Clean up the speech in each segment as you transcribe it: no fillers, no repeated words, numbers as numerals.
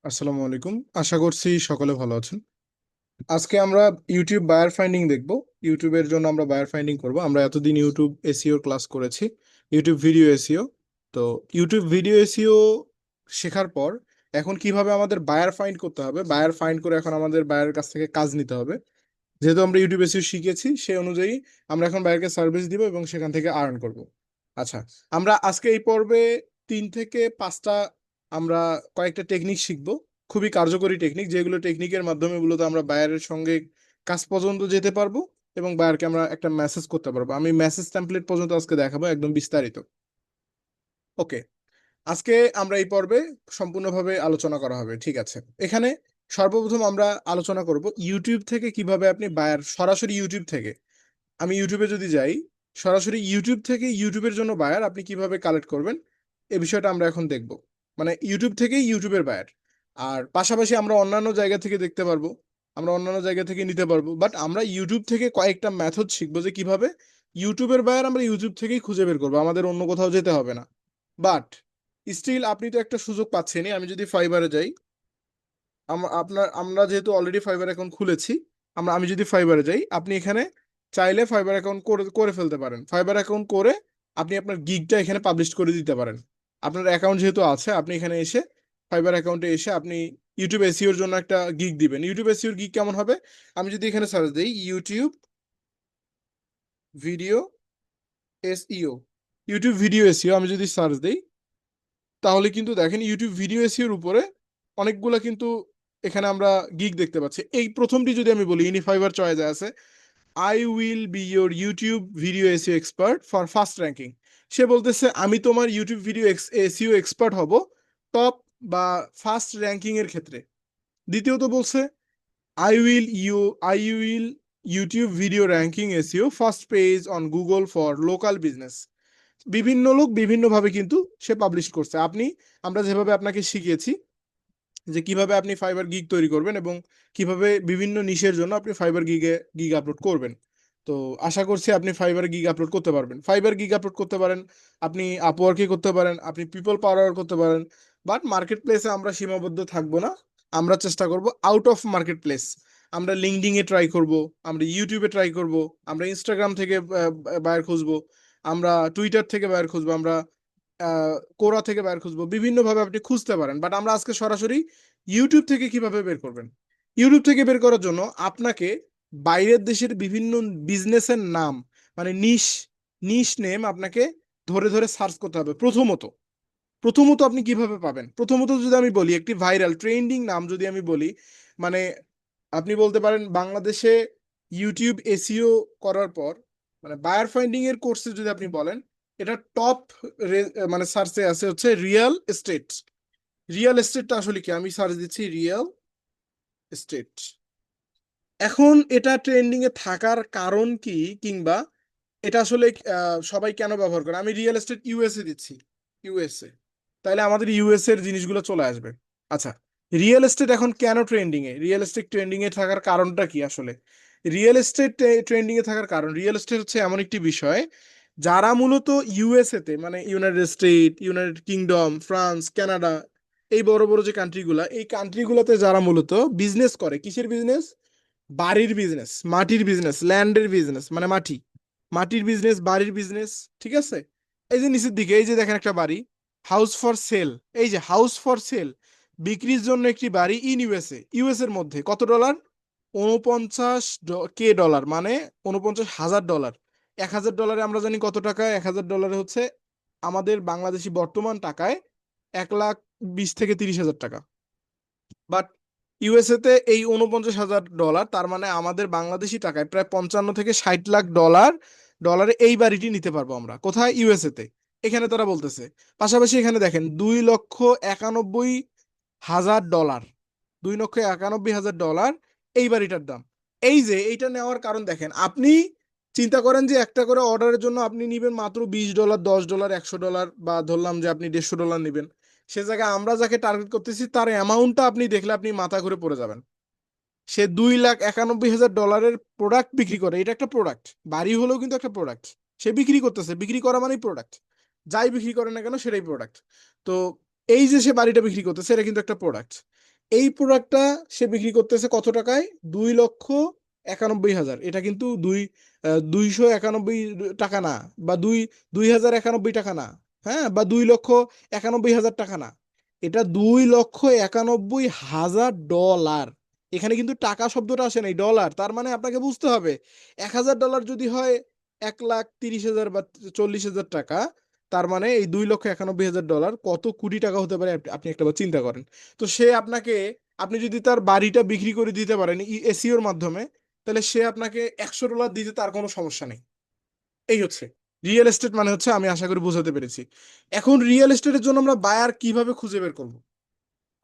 আসসালামু আলাইকুম। আশা করছি সকলে ভালো আছেন। আজকে আমরা ইউটিউব বায়ার ফাইন্ডিং দেখব। ইউটিউবের জন্য আমরা বায়ার ফাইন্ডিং করব। আমরা এতদিন ইউটিউব এসইও ক্লাস করেছি, ইউটিউব ভিডিও এসইও। তো ইউটিউব ভিডিও এসইও শেখার পর এখন কিভাবে আমাদের বায়ার ফাইন্ড করতে হবে, বায়ার ফাইন্ড করে এখন আমাদের বায়ারের কাছ থেকে কাজ নিতে হবে। যেহেতু আমরা ইউটিউব এসইও শিখেছি, সেই অনুযায়ী আমরা এখন বায়ারকে সার্ভিস দিব এবং সেখান থেকে আর্ন করব। আচ্ছা, আমরা আজকে এই পর্বে 3 থেকে 5টা আমরা কয়েকটা টেকনিক শিখব, খুবই কার্যকরী টেকনিক, যেগুলো টেকনিকের মাধ্যমে মূলত আমরা বায়ারের সঙ্গে কাজ পর্যন্ত যেতে পারবো এবং বায়ারকে আমরা একটা মেসেজ করতে পারবো। আমি মেসেজ টেমপ্লেট পর্যন্ত আজকে দেখাবো একদম বিস্তারিত। ওকে, আজকে আমরা এই পর্বে সম্পূর্ণভাবে আলোচনা করা হবে, ঠিক আছে। এখানে সর্বপ্রথম আমরা আলোচনা করব ইউটিউব থেকে কিভাবে আপনি বায়ার সরাসরি ইউটিউব থেকে, আমি ইউটিউবে যদি যাই, সরাসরি ইউটিউব থেকে ইউটিউবের জন্য বায়ার আপনি কিভাবে কালেক্ট করবেন, এই বিষয়টা আমরা এখন দেখব। মানে ইউটিউব থেকেই ইউটিউবের বায়ার। আর পাশাপাশি আমরা অন্যান্য জায়গা থেকে দেখতে পারবো, আমরা অন্যান্য জায়গা থেকে নিতে পারবো, বাট আমরা ইউটিউব থেকে কয়েকটা মেথড শিখবো যে কিভাবে ইউটিউবের বায়ার আমরা ইউটিউব থেকেই খুঁজে বের করবো, আমাদের অন্য কোথাও যেতে হবে না। বাট স্টিল আপনি তো একটা সুযোগ পাচ্ছেনই। আমি যদি ফাইবারে যাই, আমরা যেহেতু অলরেডি ফাইবার অ্যাকাউন্ট খুলেছি, আমি যদি ফাইবারে যাই, আপনি এখানে চাইলে ফাইবার অ্যাকাউন্ট করে করে ফেলতে পারেন। ফাইবার অ্যাকাউন্ট করে আপনি আপনার গিগটা এখানে পাবলিশ করে দিতে পারেন। আপনার অ্যাকাউন্ট যেহেতু আছে, আপনি এখানে এসে ফাইবার অ্যাকাউন্টে এসে আপনি ইউটিউব এসইওর জন্য একটা গিগ দিবেন। ইউটিউব এসইওর গিগ কেমন হবে, আমি যদি এখানে সার্চ দিই YouTube video SEO, YouTube video SEO আমি যদি সার্চ দিই, তাহলে কিন্তু দেখেন ইউটিউব ভিডিও এসইওর উপরে অনেকগুলা কিন্তু এখানে আমরা গিগ দেখতে পাচ্ছি। এই প্রথমটি যদি আমি বলি, ইনি ফাইবার চয়েসে আছে, I will be your YouTube video SEO expert for first ranking. সে বলতেছে আমি তোমার ইউটিউব ভিডিও এসইও এক্সপার্ট হব টপ বা ফার্স্ট র্যাঙ্কিং এর ক্ষেত্রে। দ্বিতীয়ত বলছে I will YouTube video ranking SEO first page on Google for local business. বিভিন্ন লোক বিভিন্নভাবে কিন্তু সে পাবলিশ করছে। আমরা যেভাবে আপনাকে শিখিয়েছি যে কিভাবে আপনি ফাইবার গিগ তৈরি করবেন এবং কিভাবে বিভিন্ন নিশের জন্য আপনি ফাইবার গিগ আপলোড করবেন। তো আশা করছি আপনি ফাইবার গিগ আপলোড করতে পারবেন, ফাইবার গিগ আপলোড করতে পারেন। আপনি আপওয়ার্কে করতে পারেন, আপনি পিপল পাওয়ার করতে পারেন। বাট মার্কেট প্লেসে আমরা সীমাবদ্ধ থাকবো না, আমরা চেষ্টা করব আউট অফ মার্কেট প্লেস। আমরা লিঙ্কডিন এ ট্রাই করব, আমরা ইউটিউবে ট্রাই করব, আমরা ইনস্টাগ্রাম থেকে বায়ার খুঁজবো, আমরা টুইটার থেকে বায়ার খুঁজবো, আমরা কোরা থেকে বের খুঁজবো। বিভিন্ন ভাবে আপনি খুঁজতে পারেন, বাট আমরা আজকে সরাসরি ইউটিউব থেকে কিভাবে বের করবেন। ইউটিউব থেকে বের করার জন্য আপনাকে বাইরের দেশের বিভিন্ন বিজনেসের নাম, মানে নিশ নিশ নেম আপনাকে ধরে ধরে সার্চ করতে হবে। প্রথমত প্রথমত আপনি কিভাবে পাবেন, প্রথমত যদি আমি বলি একটি ভাইরাল ট্রেন্ডিং নাম যদি আমি বলি, মানে আপনি বলতে পারেন বাংলাদেশে ইউটিউব এসইও করার পর, মানে বায়ার ফাইন্ডিং এর কোর্সে যদি আপনি বলেন, এটা টপ মানে সার্চে আছে হচ্ছে রিয়েল এস্টেট। রিয়েল এস্টেটটা আসলে কি, আমি সার্চ দিচ্ছি রিয়েল এস্টেট। এখন এটা ট্রেন্ডিং এ থাকার কারণ কি, কিংবা এটা আসলে সবাই কেন ব্যবহার করে, আমি রিয়েল এস্টেট ইউএসএ দিচ্ছি, ইউএসএ, তাহলে আমাদের ইউএস এর জিনিসগুলো চলে আসবে। আচ্ছা, রিয়েল এস্টেট এখন কেন ট্রেন্ডিং এ, রিয়েল এস্টেট ট্রেন্ডিং এ থাকার কারণটা কি আসলে। রিয়েল এস্টেট ট্রেন্ডিং এ থাকার কারণ, রিয়েল এস্টেট হচ্ছে এমন একটি বিষয় যারা মূলত ইউএসএ তে, মানে United state, United kingdom, France, Canada, এই বড় বড় যে কান্ট্রিগুলা, এই কান্ট্রিগুলোতে যারা মূলত বিজনেস করে, কিসের বিজনেস, বাড়ির বিজনেস, মাটির বিজনেস, ল্যান্ডের বিজনেস, মানে মাটি, মাটির বিজনেস, বাড়ির বিজনেস, ঠিক আছে। এই যে নিচের দিকে এই যে দেখেন একটা বাড়ি, হাউস ফর সেল, এই যে হাউস ফর সেল, বিক্রির জন্য একটি বাড়ি ইন ইউএসএ, ইউএস এর মধ্যে কত ডলার, 49 কে ডলার, মানে 49,000 ডলার। 1,000 ডলারে আমরা জানি কত টাকা, 1,000 ডলারে হচ্ছে আমাদের বাংলাদেশি বর্তমান টাকায় 1,20,000 থেকে 30,000 টাকা। বাট ইউএসএ তে এই 49,000 ডলার, তার মানে আমাদের বাংলাদেশি টাকায় প্রায় 55 থেকে 60 লাখ ডলার, ডলারে এই বাড়িটি নিতে পারবো আমরা কোথায়, ইউএসএ তে। এখানে তারা বলতেছে, পাশাপাশি এখানে দেখেন 2,91,000 ডলার, 2,91,000 ডলার এই বাড়িটার দাম। এই যে এইটা নেওয়ার কারণ দেখেন, আপনি চিন্তা করেন যে একটা করে অর্ডারের জন্য আপনি নিবেন মাত্র $20, $10, $100, বা ধরলাম যে আপনি $150 নিবেন। সে জায়গায় আমরা যাকে টার্গেট করতেছি তার অ্যামাউন্টটা আপনি দেখলে আপনি মাথা ঘুরে পড়ে যাবেন। সে 2,91,000 ডলারের প্রোডাক্ট বিক্রি করে, এটা একটা প্রোডাক্ট, বাড়ি হলেও কিন্তু একটা প্রোডাক্ট। সে বিক্রি করতেছে, বিক্রি করা মানেই প্রোডাক্ট, যাই বিক্রি করে না কেন সেটাই প্রোডাক্ট। তো এই যে সে বাড়িটা বিক্রি করতেছে, এটা কিন্তু একটা প্রোডাক্ট। এই প্রোডাক্টটা সে বিক্রি করতেছে কত টাকায়? 2,91,000। এটা কিন্তু 291 টাকা না, বা 2,091 টাকা না, হ্যাঁ, বা 2,91,000 টাকা না, এটা 2,91,000 ডলার। এখানে কিন্তু টাকা শব্দটা আসে নাই, ডলার। তার মানে আপনাকে বুঝতে হবে, $1,000 যদি হয় 1,30,000 বা 40,000 টাকা, তার মানে এই 2,91,000 ডলার কত কোটি টাকা হতে পারে, আপনি একটাবার চিন্তা করেন। তো সে আপনাকে, আপনি যদি তার বাড়িটা বিক্রি করে দিতে পারেন এসিওর মাধ্যমে, তাহলে সে আপনাকে $100 দিতে তার কোনো সমস্যা নেই। এই হচ্ছে রিয়েল এস্টেট মানে হচ্ছে, আমি আশা করি বোঝাতে পেরেছি। এখন রিয়েল এস্টেটের জন্য আমরা বায়ার কিভাবে খুঁজে বের করব?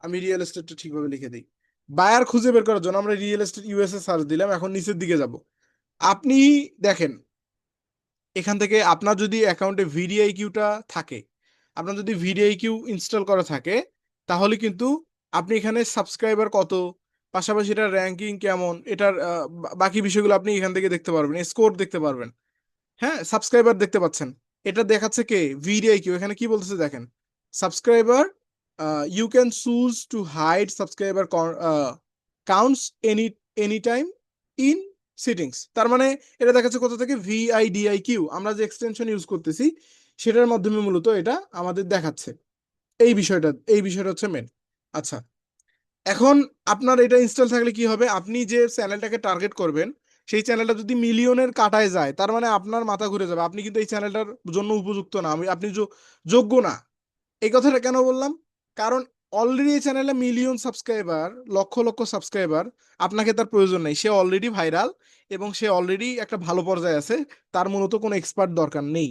আমি রিয়েল এস্টেটটা ঠিকভাবে লিখে দিই। বায়ার খুঁজে বের করার জন্য আমরা রিয়েল এস্টেট ইউএসএ সার্চ দিলাম, এখন নিচের দিকে যাব। আপনি দেখেন, এখান থেকে আপনার যদি অ্যাকাউন্টে ভিডিআইকিউটা থাকে, আপনার যদি ভিডিআইকিউ ইনস্টল করা থাকে, তাহলে কিন্তু আপনি এখানে সাবস্ক্রাইবার কত, পাশাপাশি এটার র্যাঙ্কিং কেমন, এটার বাকি বিষয়গুলো আপনি এখান থেকে দেখতে পারবেন, স্কোর দেখতে পারবেন। হ্যাঁ, সাবস্ক্রাইবার দেখতে পাচ্ছেন, এটা দেখাচ্ছে কে? ভিডিআইকিউ। এখানে কি বলতেছে দেখেন, subscriber, you can choose to hide subscriber counts any time in settings. তার মানে এটা দেখাচ্ছে কোথা থেকে? ভিআইডিআইকিউ, আমরা যে এক্সটেনশন ইউজ করতেছি সেটার মাধ্যমে মূলত এটা আমাদের দেখাচ্ছে। এই বিষয়টা হচ্ছে মেন। আচ্ছা, এখন আপনার এটা ইনস্টল থাকলে কি হবে? আপনি যে চ্যানেলটাকে টার্গেট করবেন, সেই চ্যানেলটা যদি মিলিয়নের কাটায় যায়, তার মানে আপনার মাথা ঘুরে যাবে, আপনি কিন্তু এই চ্যানেলটার জন্য উপযুক্ত না, আপনি যোগ্য না। এই কথাটা কেন বললাম? কারণ অলরেডি এই চ্যানেলে million subscriber, lakh lakh subscriber, আপনাকে তার প্রয়োজন নেই, সে অলরেডি ভাইরাল এবং সে অলরেডি একটা ভালো পর্যায়ে আছে, তার মূলত কোনো এক্সপার্ট দরকার নেই।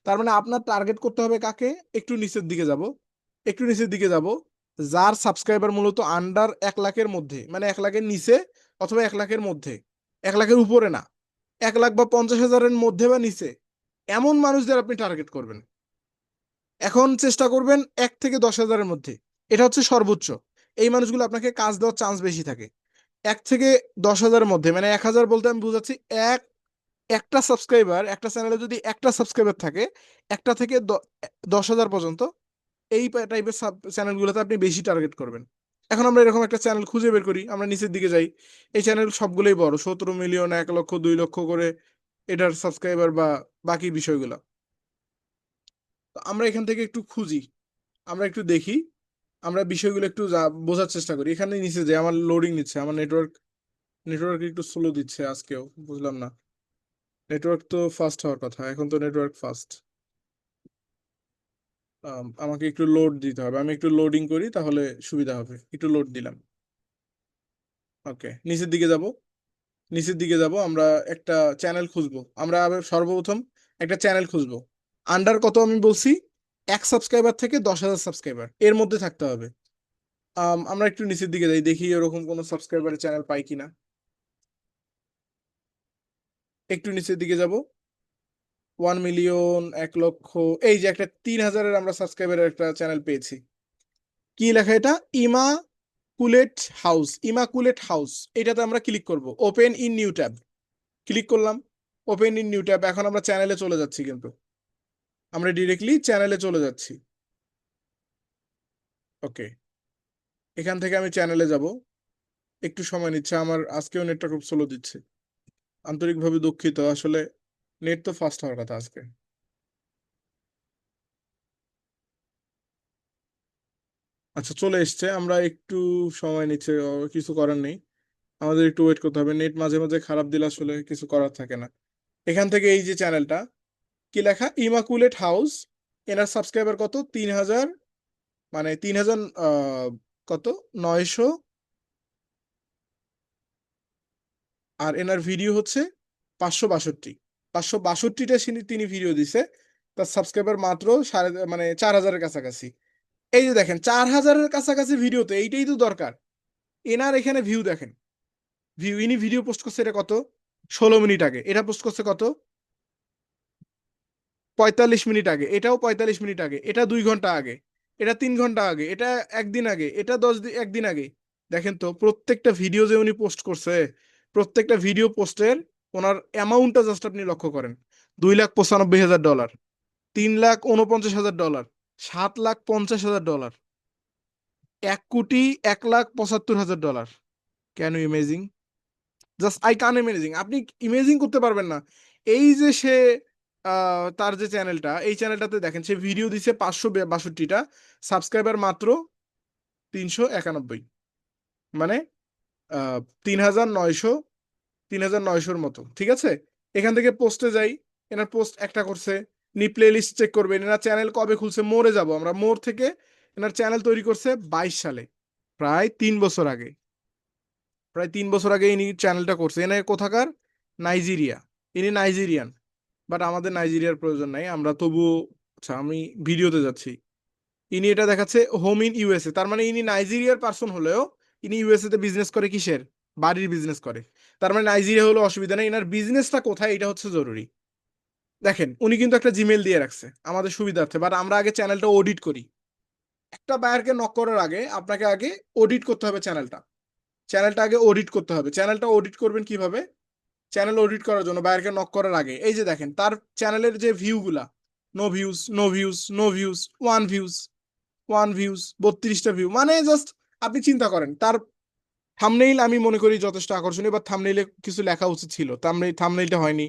তার মানে আপনার টার্গেট করতে হবে কাকে? একটু নিচের দিকে যাব, একটু নিচের দিকে যাব, যার সাবস্ক্রাইবার মূলত আন্ডার 1 লাখের মধ্যে, মানে 1 লাখের নিচে অথবা 1 লাখের মধ্যে, 1 লাখের উপরে না, 1 লাখ বা 50,000-এর মধ্যে বা নিচে, এমন মানুষদের আপনি টার্গেট করবেন। এখন চেষ্টা করবেন 1 থেকে 10,000-এর মধ্যে, এটা হচ্ছে সর্বোচ্চ। এই মানুষগুলো আপনাকে কাজ দেওয়ার চান্স বেশি থাকে। 1 থেকে 10,000-এর মধ্যে, মানে 1,000 বলতে আমি বুঝাচ্ছি, একটা সাবস্ক্রাইবার, একটা চ্যানেলে যদি একটা সাবস্ক্রাইবার থাকে, 1 থেকে 10,000 পর্যন্ত, এই টাইপের চ্যানেলগুলোতে আপনি বেশি টার্গেট করবেন। এখন আমরা এরকম একটা চ্যানেল খুঁজে বের করি, আমরা নিচের দিকে যাই, এই চ্যানেল সবগুলোই বড়, 17 মিলিয়ন, 1 লক্ষ, 2 লক্ষ করে এটার সাবস্ক্রাইবার বা বাকি বিষয়গুলো। তো আমরা এখান থেকে একটু খুঁজি, আমরা একটু দেখি, আমরা বিষয়গুলো একটু বোঝার চেষ্টা করি। এখানে নিচে যে আমার লোডিং নিচ্ছে, আমার নেটওয়ার্ক একটু স্লো দিচ্ছে আজকেও, বুঝলাম না। নেটওয়ার্ক তো ফাস্ট হওয়ার কথা, এখন তো নেটওয়ার্ক ফাস্ট। আমাকে একটু লোড দিতে হবে, আমি একটু লোডিং করি তাহলে সুবিধা হবে। একটু লোড দিলাম। ওকে, নিচের দিকে যাব, নিচের দিকে যাব, আমরা একটা চ্যানেল খুঁজবো। আমরা আবার সর্বপ্রথম একটা চ্যানেল খুঁজবো, আন্ডার কত আমি বলছি, 1 সাবস্ক্রাইবার থেকে 10,000 সাবস্ক্রাইবার এর মধ্যে থাকতে হবে। আমরা একটু নিচের দিকে যাই, দেখি এরকম কোনো সাবস্ক্রাইবারের চ্যানেল পাই কিনা। একটু নিচের দিকে যাব, 1 মিলিয়ন, 1 লক্ষ, এই যে একটা 3,000-এর আমরা সাবস্ক্রাইবারের একটা চ্যানেল পেয়েছি। কি লেখা এটা? Immaculate house. এটাতে আমরা ক্লিক করব, open in new tab. Click করলাম, ওপেন ইন নিউ ট্যাব। এখন আমরা চ্যানেলে চলে যাচ্ছি, কিন্তু আমরা ডিরেক্টলি চ্যানেলে চলে যাচ্ছি। ওকে, এখান থেকে আমি চ্যানেলে যাব, একটু সময় নিচ্ছে, আমার আজকেও নেটটা খুব স্লো দিচ্ছে, আন্তরিকভাবে দুঃখিত। আসলে নেট তো ফাস্ট হওয়ার কথা আজকে। আচ্ছা, চলে এসছে, আমরা একটু সময় নিচ্ছে, কিছু করার নেই, আমাদের একটু ওয়েট করতে হবে। নেট মাঝে মাঝে খারাপ দিলে আসলে কিছু করার থাকে না। এখান থেকে এই যে চ্যানেলটা, কি লেখা? Immaculate house. এনার সাবস্ক্রাইবার কত? 3,000, মানে 3,000, কত, 900। আর এনার ভিডিও হচ্ছে 562। 562টা তিনি ভিডিও দিছে, তার সাবস্ক্রাইবার মাত্র মানে 4,000-এর কাছাকাছি। এই যে দেখেন, 4,000-এর কাছাকাছি ভিডিওতে, এইটাই তো দরকার। এনার এখানে ভিউ দেখেন, ইনি ভিডিও পোস্ট করছে এটা কত? 16 মিনিট আগে। এটা পোস্ট করছে কত? 45 মিনিট আগে। এটাও 45 মিনিট আগে। এটা 2 ঘন্টা আগে। এটা 3 ঘন্টা আগে। এটা একদিন আগে। এটা 10 দিন, একদিন আগে। দেখেন তো, প্রত্যেকটা ভিডিও যে উনি পোস্ট করছে, প্রত্যেকটা ভিডিও পোস্টের ওনার অ্যামাউন্টটা জাস্ট আপনি লক্ষ্য করেন। 2,95,000 dollar, 3,49,000 dollar, 7,50,000 dollar. $1,75,00,000। Can you imagine? Just I can imagine, আপনি ইমেজিং করতে পারবেন না। এই যে সে তার যে চ্যানেলটা, এই চ্যানেলটাতে দেখেন সে ভিডিও দিছে 562টা, সাবস্ক্রাইবার মাত্র 391, মানে 3900, 3900-র মতো, ঠিক আছে। এখান থেকে পোস্টে যাই, এনার পোস্ট একটা করছে, নি প্লে লিস্ট চেক করবেন, এনার চ্যানেল কবে খুলছে, মোরে যাব আমরা, মোর থেকে এনার চ্যানেল তৈরি করছে 22 সালে, প্রায় 3 বছর আগে, প্রায় 3 বছর আগে ইনি চ্যানেলটা করছে। এনে কোথাকার? নাইজেরিয়া, ইনি নাইজেরিয়ান, বাট আমাদের নাইজেরিয়ার প্রয়োজন নাই, আমরা তবুও, আচ্ছা আমি ভিডিওতে যাচ্ছি। ইনি এটা দেখাচ্ছে হোম ইন ইউএসএ, তার মানে ইনি নাইজেরিয়ার পার্সন হলেও ইনি ইউএসএ তে বিজনেস করে, কিসের? বাড়ির বিজনেস করে। তার মানে নাইজেরিয়া হলো অসুবিধা নেই, এনার বিজনেসটা কোথায় এটা হচ্ছে জরুরি। দেখেন উনি কিন্তু একটা জিমেল দিয়ে রাখছে আমাদের সুবিধার্থে, বাট আমরা আগে চ্যানেলটা অডিট করি। একটা বায়ারকে নক করার আগে আপনাকে আগে অডিট করতে হবে চ্যানেলটা, চ্যানেলটা আগে অডিট করতে হবে। চ্যানেলটা অডিট করবেন কিভাবে? চ্যানেল অডিট করার জন্য বায়ারকে নক করার আগে এই যে দেখেন তার চ্যানেলের যে ভিউগুলা, no views, no views, no views, one views, one views, 32টা ভিউ, মানে জাস্ট আপনি চিন্তা করেন তার থাম্বনেইল আমি মনে করি যথেষ্ট আকর্ষণীয়, বা থাম্বনেইলে কিছু লেখা উচিত ছিল, থাম্বনেইলটা হয়নি।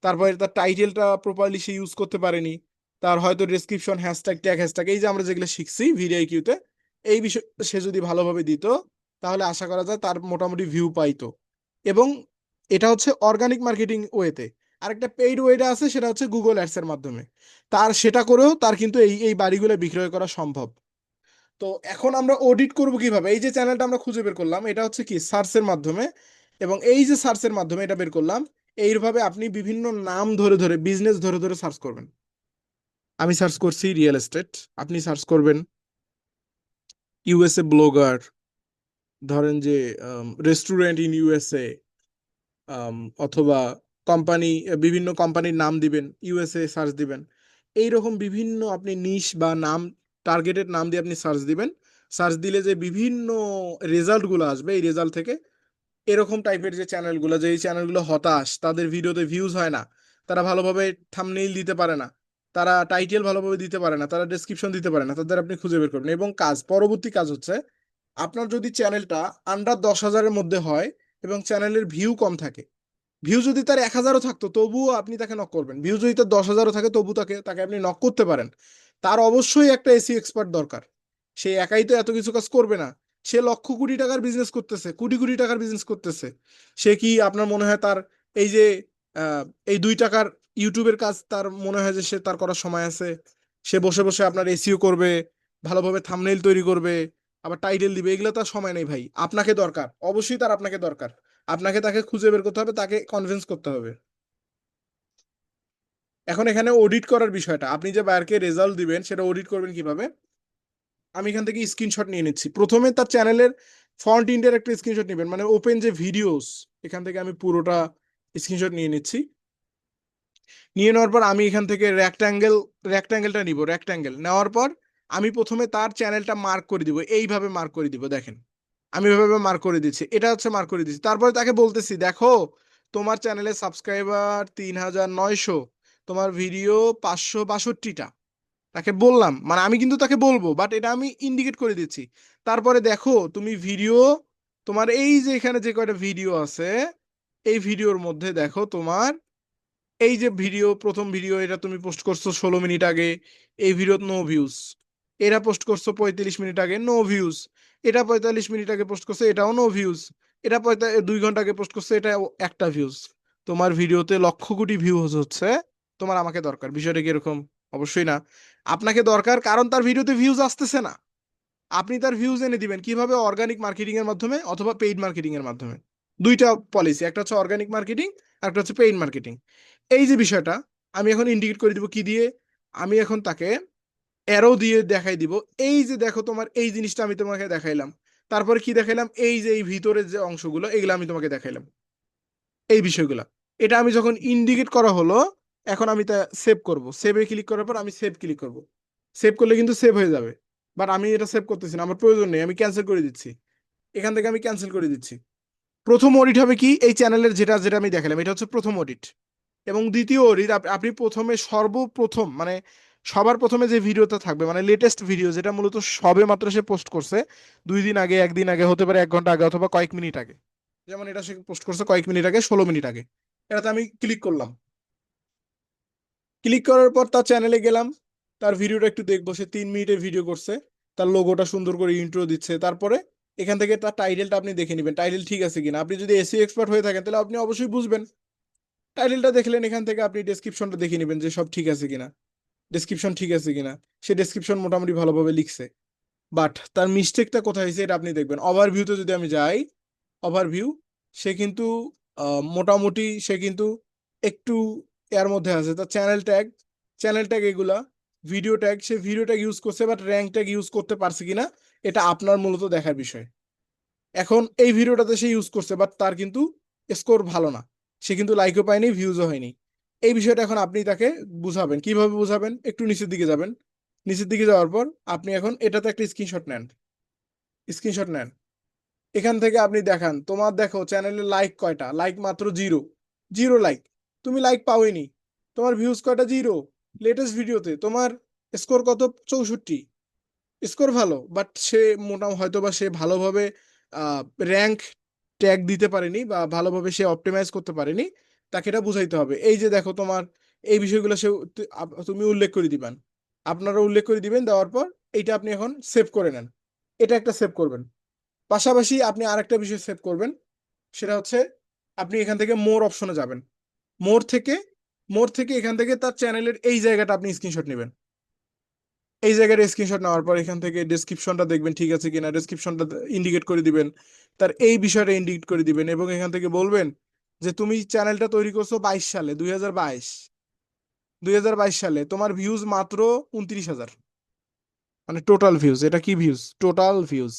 তারপরে তার টাইটেলটা প্রপারলি সে ইউজ করতে পারেনি, তার হয়তো ডেসক্রিপশন, হ্যাশট্যাগ, ট্যাগ, হ্যাশট্যাগ, এই যে আমরা যেগুলো শিখছি ভিডিও কিউতে, এই বিষয় সে যদি ভালোভাবে দিত, তাহলে আশা করা যায় তার মোটামুটি ভিউ পাইতো। এবং এটা হচ্ছে অর্গানিক মার্কেটিং ওয়েতে। আরেকটা পেইড ওয়েটা আছে, সেটা হচ্ছে গুগল অ্যাডস এর মাধ্যমে। তার সেটা করেও তার কিন্তু এই এই বাড়িগুলো বিক্রয় করা সম্ভব। তো এখন আমরা অডিট করব কিভাবে? এই যে চ্যানেলটা আমরা খুঁজে বের করলাম, এটা হচ্ছে কি সার্চের মাধ্যমে, এবং এই যে সার্চের মাধ্যমে এটা বের করলাম, এইভাবে আপনি বিভিন্ন নাম ধরে ধরে, বিজনেস ধরে ধরে সার্চ করবেন। আমি সার্চ করছি রিয়েল এস্টেট, আপনি সার্চ করবেন ইউএসএ ব্লগার, ধরেন যে রেস্টুরেন্ট ইন ইউএসএ, অথবা কোম্পানি, বিভিন্ন কোম্পানির নাম দিবেন, ইউএসএ সার্চ দিবেন। এইরকম বিভিন্ন আপনি নিশ বা নাম, টার্গেটেড নাম দিয়ে আপনি সার্চ দিবেন। সার্চ দিলে যে বিভিন্ন রেজাল্টগুলো আসবে, এই রেজাল্ট থেকে এরকম টাইপের যে চ্যানেলগুলো, যে এই চ্যানেলগুলো হতাশ, তাদের ভিডিওতে ভিউজ হয় না, তারা ভালোভাবে থাম্বনেইল দিতে পারে না, তারা টাইটেল ভালোভাবে দিতে পারে না, তারা ডেসক্রিপশন দিতে পারে না, তাদের আপনি খুঁজে বের করবেন। এবং পরবর্তী কাজ হচ্ছে, আপনার যদি চ্যানেলটা আন্ডার 10,000-এর মধ্যে হয় এবং চ্যানেলের ভিউ কম থাকে, ভিউ যদি তার 1,000-ও থাকতো তবুও আপনি তাকে নক করবেন, ভিউ যদি তার 10,000-ও থাকে তবু তাকে তাকে আপনি নক করতে পারেন। তার অবশ্যই একটা এসিও এক্সপার্ট দরকার, সে একাই তো এত কিছু কাজ করবে না। সে লক্ষ কোটি টাকার বিজনেস করতেছে, কোটি কোটি টাকার বিজনেস করতেছে। সে কি আপনার মনে হয় তার এই যে আহ, এই 2 টাকার ইউটিউবের কাজ তার মনে হয় যে সে তার করার সময় আছে? সে বসে বসে আপনার এসিও করবে, ভালোভাবে থাম্বনেইল তৈরি করবে, আবার টাইটেল দিবে, এগুলো তার সময় নেই ভাই। আপনাকে দরকার, অবশ্যই তার আপনাকে দরকার। আপনাকে তাকে খুঁজে বের করতে হবে, তাকে কনভিন্স করতে হবে। এখন এখানে অডিট করার বিষয়টা, আপনি যে বায়ারকে রেজাল্ট দিবেন সেটা অডিট করবেন কিভাবে? আমি এখান থেকে স্ক্রিনশট নিয়ে নিচ্ছি। প্রথমে তার চ্যানেলের ফ্রন্ট এন্ডের একটা স্ক্রিনশট নেবেন, মানে ওপেন যে ভিডিওস, এখান থেকে আমি পুরোটা স্ক্রিনশট নিয়ে নিচ্ছি। নিয়ে নেওয়ার পর আমি এখান থেকে রেক্ট্যাঙ্গেলটা নিব, রেক্ট্যাঙ্গেল নেওয়ার পর আমি প্রথমে তার চ্যানেলটা মার্ক করে দিব, এইভাবে মার্ক করে দিব, দেখেন আমি এভাবে মার্ক করে দিচ্ছি, এটা হচ্ছে মার্ক করে দিচ্ছি। তারপরে তাকে বলতেছি, দেখো তোমার চ্যানেলে সাবস্ক্রাইবার 3,900, তোমার ভিডিও 562টা, তাকে বললাম, মানে আমি কিন্তু তাকে বলবো, বাট এটা আমি ইন্ডিকেট করে দিচ্ছি। তারপরে দেখো তুমি ভিডিও, তোমার এই যে এখানে যে কয়টা ভিডিও আছে, এই ভিডিওর মধ্যে দেখো তোমার এই যে ভিডিও, প্রথম ভিডিও এটা তুমি পোস্ট করছো 16 মিনিট আগে, এই ভিডিও নো ভিউজ। এরা পোস্ট করছো 35 মিনিট আগে, নো ভিউজ। এটা 45 মিনিট আগে পোস্ট করছে, এটাও নো ভিউজ। এটা 2 ঘন্টা আগে পোস্ট করছে, এটা একটা ভিউজ। তোমার ভিডিওতে লক্ষ কোটি ভিউ হচ্ছে, তোমার আমাকে দরকার? বিষয়টা কি এরকম? অবশ্যই না। আপনাকে দরকার কারণ তার ভিডিওতে ভিউজ আসতেছে না। আপনি তার ভিউজ এনে দিবেন কিভাবে? অর্গানিক মার্কেটিং এর মাধ্যমে অথবা পেইড মার্কেটিং এর মাধ্যমে। দুইটা পলিসি, একটা হচ্ছে অর্গানিক মার্কেটিং, আর একটা হচ্ছে পেইড মার্কেটিং। এই যে বিষয়টা আমি এখন ইন্ডিকেট করে দিব কি দিয়ে? আমি এখন তাকে অ্যারো দিয়ে দেখাই দিব, এই যে দেখো তোমার এই জিনিসটা আমি তোমাকে দেখাইলাম। তারপরে কি দেখাইলাম? এই যে এই ভিতরের যে অংশগুলো, এগুলো আমি তোমাকে দেখাইলাম, এই বিষয়গুলো। এটা আমি যখন ইন্ডিকেট করা হলো, এখন আমি তা সেভ করব, সেভে ক্লিক করার পর আমি সেভ ক্লিক করব। সেভ করলে কিন্তু সেভ হয়ে যাবে, বাট আমি এটা সেভ করতেছি না, আমার প্রয়োজন নেই, আমি ক্যান্সেল করে দিচ্ছি। এখান থেকে আমি ক্যান্সেল করে দিচ্ছি। প্রথম অডিট হবে কি? এই চ্যানেলের যেটা যেটা আমি দেখালাম, এটা হচ্ছে প্রথম অডিট। এবং দ্বিতীয় অডিট, আপনি প্রথমে সর্বপ্রথম মানে সবার প্রথমে যে ভিডিওটা থাকবে মানে লেটেস্ট ভিডিও, যেটা মূলত সবে মাত্র সে পোস্ট করছে, 2 দিন আগে, একদিন আগে, হতে পারে 1 ঘন্টা আগে অথবা কয়েক মিনিট আগে, যেমন এটা সে পোস্ট করছে কয়েক মিনিট আগে, 16 মিনিট আগে, এটাতে আমি ক্লিক করলাম। ক্লিক করার পর তার চ্যানেলে গেলাম, তার ভিডিওটা একটু দেখবো। সে 3 মিনিটের ভিডিও করছে, তার লোগোটা সুন্দর করে ইন্ট্রো দিচ্ছে। তারপরে এখান থেকে তার টাইটেলটা আপনি দেখে নেবেন, টাইটেল ঠিক আছে কিনা। আপনি যদি এসইও এক্সপার্ট হয়ে থাকেন তাহলে আপনি অবশ্যই বুঝবেন। টাইটেলটা দেখলেন, এখান থেকে আপনি ডেসক্রিপশনটা দেখে নেবেন যে সব ঠিক আছে কিনা, ডেসক্রিপশন ঠিক আছে কিনা। সে ডেসক্রিপশন মোটামুটি ভালোভাবে লিখছে, বাট তার মিস্টেকটা কোথায় হয়েছে এটা আপনি দেখবেন। ওভারভিউতে যদি আমি যাই, ওভারভিউ, সে কিন্তু মোটামুটি সে কিন্তু একটু এর মধ্যে আছে। তার চ্যানেল ট্যাগ এগুলা, ভিডিও ট্যাগ, সে ভিডিও ট্যাগ ইউজ করছে, বাট র্যাঙ্ক ট্যাগ ইউজ করতে পারছে কিনা এটা আপনার মূলত দেখার বিষয়। এখন এই ভিডিওটাতে সে ইউজ করছে, বাট তার কিন্তু স্কোর ভালো না, সে কিন্তু লাইকও পায়নি, ভিউজও হয়নি। এই বিষয়টা এখন আপনি তাকে বুঝাবেন। কিভাবে বুঝাবেন? একটু নিচের দিকে যাবেন। নিচের দিকে যাওয়ার পর আপনি এখন এটাতে একটা স্ক্রিনশট নেন। এখান থেকে আপনি দেখান, তোমার দেখো চ্যানেলে লাইক কয়টা, লাইক মাত্র 0, 0 লাইক, তুমি লাইক পাওইনি। তোমার ভিউজ কয়টা? 0। লেটেস্ট ভিডিওতে তোমার স্কোর কত? 64। স্কোর ভালো, বাট সে হয়তো বা সে ভালোভাবে র্যাঙ্ক ট্যাগ দিতে পারেনি বা ভালোভাবে সে অপটিমাইজ করতে পারেনি। তাকে এটা বুঝাইতে হবে। এই যে দেখো তোমার এই বিষয়গুলো সে তুমি উল্লেখ করে দিবেন, আপনারা উল্লেখ করে দিবেন। দেওয়ার পর এইটা আপনি এখন সেভ করে নেন। এটা একটা সেভ করবেন। পাশাপাশি আপনি আরেকটা বিষয় সেভ করবেন, সেটা হচ্ছে আপনি এখান থেকে মোর অপশনে যাবেন। মোর থেকে মোর থেকে এখান থেকে তার চ্যানেলের এই জায়গাটা আপনি স্ক্রিনশট নেবেন। এই জায়গার স্ক্রিনশট নেওয়ার পর এখান থেকে ডেসক্রিপশনটা দেখবেন ঠিক আছে কিনা, ডেসক্রিপশনটা ইন্ডিকেট করে দিবেন, তার এই বিষয়টা ইন্ডিকেট করে দিবেন, এবং এখান থেকে বলবেন যে তুমি চ্যানেলটা তৈরি করছো 22 সালে, 2022 সালে তোমার ভিউজ মাত্র 29,000, মানে টোটাল ভিউজ। এটা কি ভিউজ? Total views.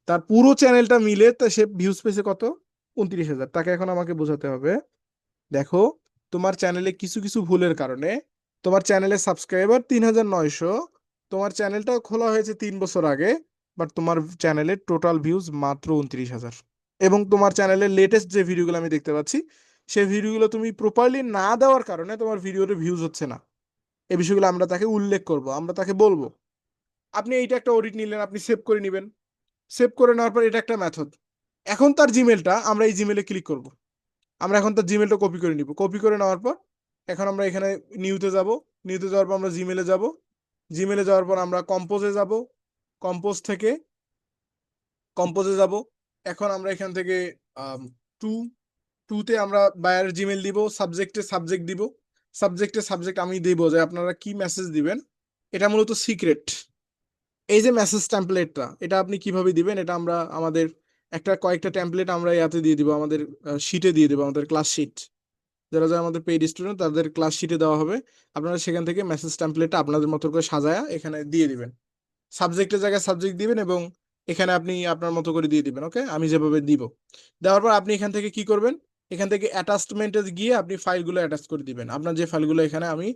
তার পুরো চ্যানেলটা মিলে তা সে ভিউজ পেয়েছে কত? 29,000। তাকে এখন আমাকে বোঝাতে হবে, দেখো তোমার চ্যানেলে কিছু কিছু ভুলের কারণে তোমার চ্যানেলের সাবস্ক্রাইবার 3,900, তোমার চ্যানেলটা খোলা হয়েছে 3 বছর আগে, বাট তোমার চ্যানেলের টোটাল ভিউজ মাত্র 29,000। এবং তোমার চ্যানেলের লেটেস্ট যে ভিডিওগুলো আমি দেখতে পাচ্ছি, সেই ভিডিওগুলো তুমি প্রপারলি না দেওয়ার কারণে তোমার ভিডিওতে ভিউজ হচ্ছে না। এই বিষয়গুলো আমরা তাকে উল্লেখ করব, আমরা তাকে বলবো। আপনি এইটা একটা অডিট নিলেন, আপনি সেভ করে নেবেন। সেভ করে নেওয়ার পর এটা একটা মেথড। এখন তার জিমেলটা, আমরা এই জিমেলে ক্লিক করব। আমরা এখন তার জিমেলটা কপি করে নিব। কপি করে নেওয়ার পর এখন আমরা এখানে নিউতে যাব। নিউতে যাওয়ার পর আমরা জিমেলে যাব। জিমেলে যাওয়ার পর আমরা কম্পোজে যাব। কম্পোজ থেকে কম্পোজে যাব। এখন আমরা এখান থেকে টু টুতে আমরা বায়ার জিমেল দিব, সাবজেক্ট দিব। সাবজেক্ট আমি দিব যে আপনারা কি মেসেজ দিবেন। এটা মূলত সিক্রেট। এই যে মেসেজ টেমপ্লেটটা, এটা আপনি কিভাবে দিবেন, এটা আমরা আমাদের কয়েকটা টেমপ্লেট আমরা ইয়াতে দিয়ে দিব, আমাদের শিটে দিয়ে দেবো, আমাদের ক্লাস শিট। যারা যারা আমাদের পেইড স্টুডেন্ট তাদের ক্লাস শিটে দেওয়া হবে। আপনারা সেখান থেকে মেসেজ টেমপ্লেটটা আপনাদের মতো করে সাজায়া এখানে দিয়ে দিবেন। সাবজেক্টের জায়গায় সাবজেক্ট দিবেন এবং এখানে আপনি আপনার মতো করে দিয়ে দিবেন। ওকে, আমি যেভাবে দিব। দেওয়ার পর আপনি এখান থেকে কি করবেন? এখান থেকে অ্যাটাচমেন্টে গিয়ে আপনি ফাইলগুলো অ্যাটাচ করে দিবেন, আপনার যে ফাইলগুলো এখানে আমি